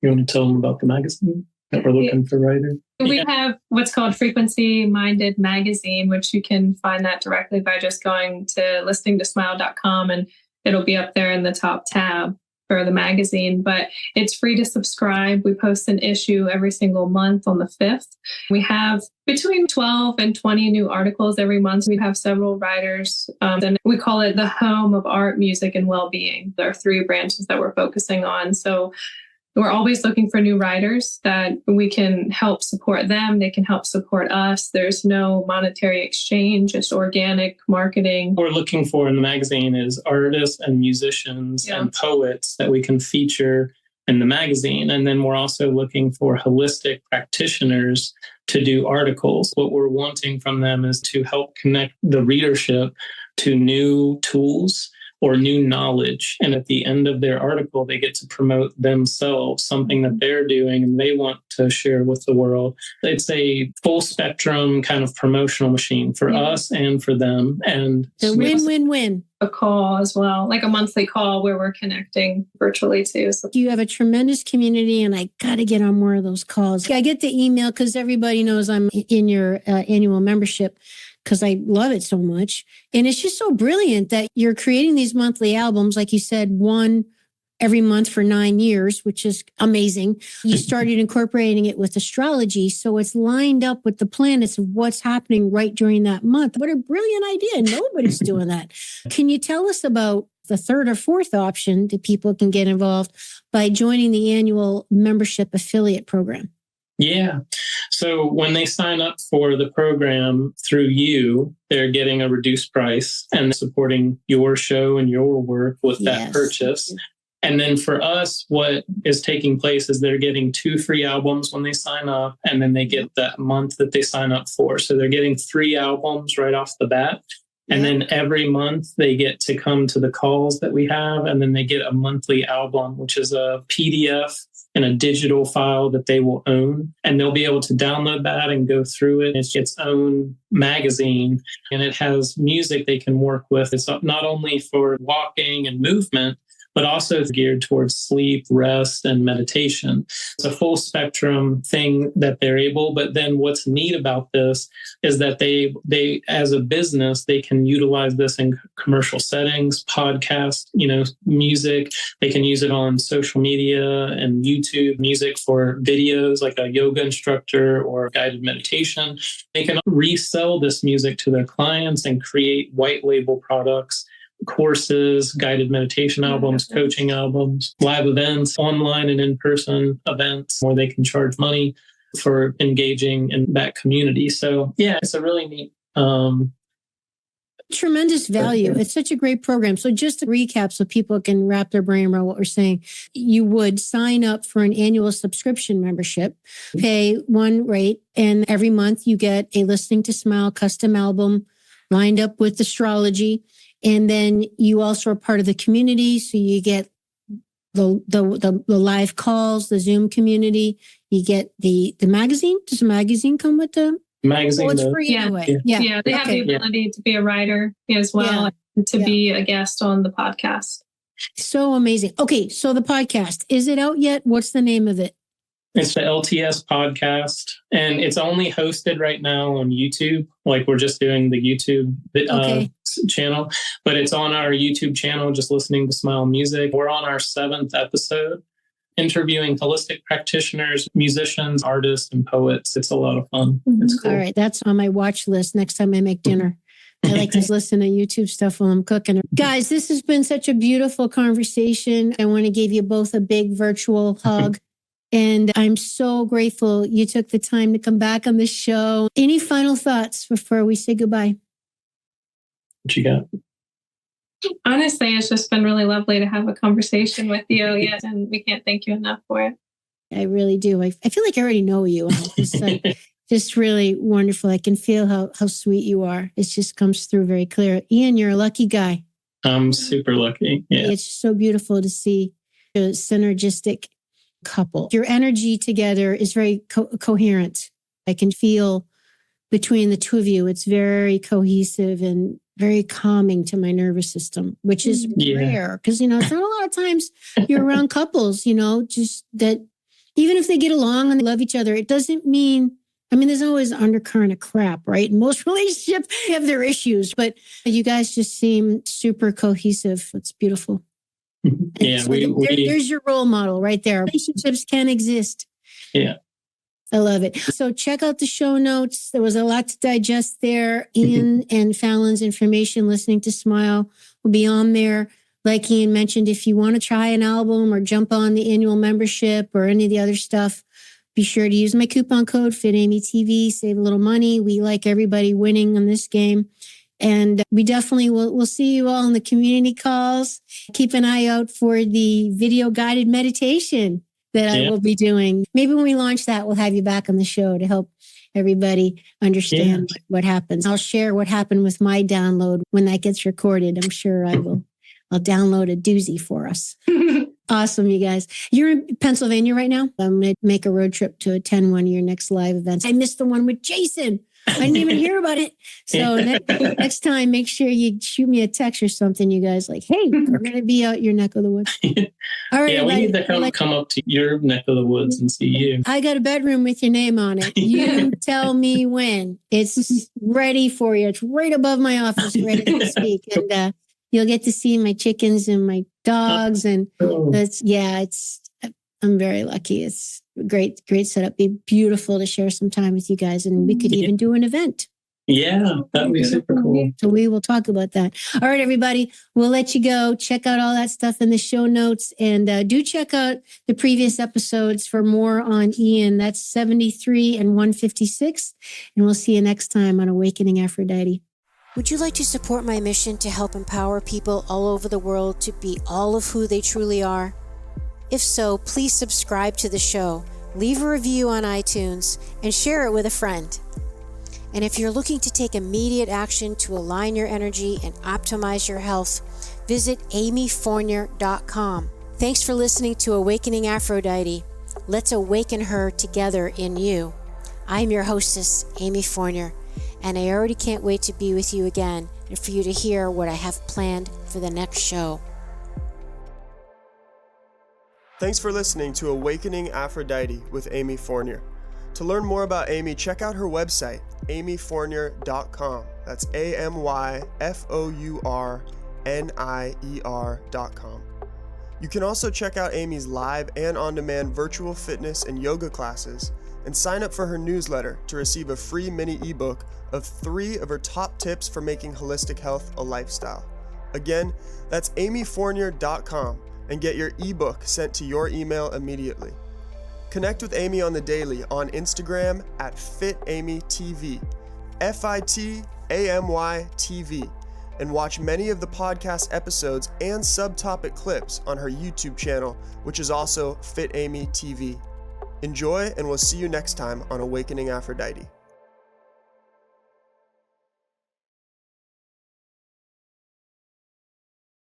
[SPEAKER 2] You want to tell them about the magazine that we're looking for writers?
[SPEAKER 3] We have what's called Frequency Minded Magazine, which you can find that directly by just going to listeningtosmile.com, and it'll be up there in the top tab for the magazine, but it's free to subscribe. We post an issue every single month on the 5th. We have between 12 and 20 new articles every month. We have several writers, and we call it the home of art, music, and well-being. There are 3 branches that we're focusing on. So we're always looking for new writers that we can help support them. They can help support us. There's no monetary exchange, just organic marketing.
[SPEAKER 2] What we're looking for in the magazine is artists and musicians and poets that we can feature in the magazine. And then we're also looking for holistic practitioners to do articles. What we're wanting from them is to help connect the readership to new tools or new knowledge. And at the end of their article, they get to promote themselves, something that they're doing and they want to share with the world. It's a full spectrum kind of promotional machine for us and for them. And
[SPEAKER 1] the win-win-win.
[SPEAKER 3] A call as well, like a monthly call where we're connecting virtually too. So
[SPEAKER 1] you have a tremendous community, and I got to get on more of those calls. I get the email because everybody knows I'm in your annual membership, because I love it so much. And it's just so brilliant that you're creating these monthly albums, like you said, one every month for 9 years, which is amazing. You started incorporating it with astrology. So it's lined up with the planets of what's happening right during that month. What a brilliant idea. Nobody's doing that. Can you tell us about the 3rd or 4th option that people can get involved by joining the annual membership affiliate program?
[SPEAKER 2] Yeah. So when they sign up for the program through you, they're getting a reduced price and supporting your show and your work with that purchase. And then for us, what is taking place is they're getting 2 free albums when they sign up, and then they get that month that they sign up for. So they're getting 3 albums right off the bat. And then every month they get to come to the calls that we have, and then they get a monthly album, which is a PDF and a digital file that they will own. And they'll be able to download that and go through it. It's its own magazine, and it has music they can work with. It's not only for walking and movement, but also geared towards sleep, rest, and meditation. It's a full spectrum thing that they're able. But then what's neat about this is that they as a business, they can utilize this in commercial settings, podcast, music. They can use it on social media and YouTube, music for videos like a yoga instructor or guided meditation. They can resell this music to their clients and create white label products, courses, guided meditation albums, coaching albums, live events, online and in-person events where they can charge money for engaging in that community. So yeah, it's a really neat
[SPEAKER 1] tremendous value. It's such a great program. So just to recap so people can wrap their brain around what we're saying, you would sign up for an annual subscription membership, pay one rate, and every month you get a Listening to Smile custom album lined up with astrology. And then you also are part of the community. So you get the live calls, the Zoom community. You get the magazine. Does the magazine come with the
[SPEAKER 2] magazine?
[SPEAKER 1] It's free anyway.
[SPEAKER 3] Yeah. They have the ability to be a writer as well, and to be a guest on the podcast.
[SPEAKER 1] So amazing. Okay. So the podcast, is it out yet? What's the name of it?
[SPEAKER 2] It's the LTS podcast, and it's only hosted right now on YouTube. Like we're just doing the YouTube channel, but it's on our YouTube channel, just listening to Smile Music. We're on our 7th episode, interviewing holistic practitioners, musicians, artists, and poets. It's a lot of fun. It's cool.
[SPEAKER 1] All right. That's on my watch list next time I make dinner. I like to listen to YouTube stuff while I'm cooking. Guys, this has been such a beautiful conversation. I want to give you both a big virtual hug. And I'm so grateful you took the time to come back on the show. Any final thoughts before we say goodbye?
[SPEAKER 2] What you got?
[SPEAKER 3] Honestly, it's just been really lovely to have a conversation with you. Yes, and we can't thank you enough for it.
[SPEAKER 1] I really do. I feel like I already know you. It's like, just really wonderful. I can feel how sweet you are. It just comes through very clear. Ian, you're a lucky guy.
[SPEAKER 2] I'm super lucky. Yeah.
[SPEAKER 1] It's so beautiful to see a synergistic couple. Your energy together is very coherent. I can feel between the two of you, it's very cohesive and very calming to my nervous system, which is rare because, it's not a lot of times you're around couples, just that even if they get along and they love each other, it doesn't mean, there's always an undercurrent of crap, right? In most relationships have their issues, but you guys just seem super cohesive. It's beautiful.
[SPEAKER 2] Yeah,
[SPEAKER 1] so there's your role model right there. Relationships can exist.
[SPEAKER 2] Yeah.
[SPEAKER 1] I love it. So check out the show notes. There was a lot to digest there. Ian and Fallon's information, Listening to Smile, will be on there. Like Ian mentioned, if you want to try an album or jump on the annual membership or any of the other stuff, be sure to use my coupon code FitAmyTV, save a little money. We like everybody winning on this game. And we definitely will see you all in the community calls. Keep an eye out for the video guided meditation that I will be doing. Maybe when we launch that, we'll have you back on the show to help everybody understand what happens. I'll share what happened with my download when that gets recorded. I'm sure I will. I'll download a doozy for us. Awesome, you guys. You're in Pennsylvania right now. I'm going to make a road trip to attend one of your next live events. I missed the one with Jason. I didn't even hear about it. So next time, make sure you shoot me a text or something, you guys, like, hey, I'm going to be out your neck of the woods. All right.
[SPEAKER 2] Yeah, we need to come up to your neck of the woods and see you.
[SPEAKER 1] I got a bedroom with your name on it. You tell me when. It's ready for you. It's right above my office, ready to speak. And you'll get to see my chickens and my dogs. And I'm very lucky. It's a great setup. Be beautiful to share some time with you guys. And we could even do an event.
[SPEAKER 2] Yeah, that'd be super cool.
[SPEAKER 1] So we will talk about that. All right, everybody, we'll let you go. Check out all that stuff in the show notes. And do check out the previous episodes for more on Ian. That's 73 and 156. And we'll see you next time on Awakening Aphrodite. Would you like to support my mission to help empower people all over the world to be all of who they truly are? If so, please subscribe to the show, leave a review on iTunes, and share it with a friend. And if you're looking to take immediate action to align your energy and optimize your health, visit amyfournier.com. Thanks for listening to Awakening Aphrodite. Let's awaken her together in you. I'm your hostess, Amy Fournier, and I already can't wait to be with you again and for you to hear what I have planned for the next show.
[SPEAKER 4] Thanks for listening to Awakening Aphrodite with Amy Fournier. To learn more about Amy, check out her website, amyfournier.com. That's AMYFOURNIER.com. You can also check out Amy's live and on-demand virtual fitness and yoga classes and sign up for her newsletter to receive a free mini ebook of 3 of her top tips for making holistic health a lifestyle. Again, that's amyfournier.com. and get your ebook sent to your email immediately. Connect with Amy on the daily on Instagram at FitAmyTV, FITAMYTV, and watch many of the podcast episodes and subtopic clips on her YouTube channel, which is also FitAmyTV. Enjoy, and we'll see you next time on Awakening Aphrodite.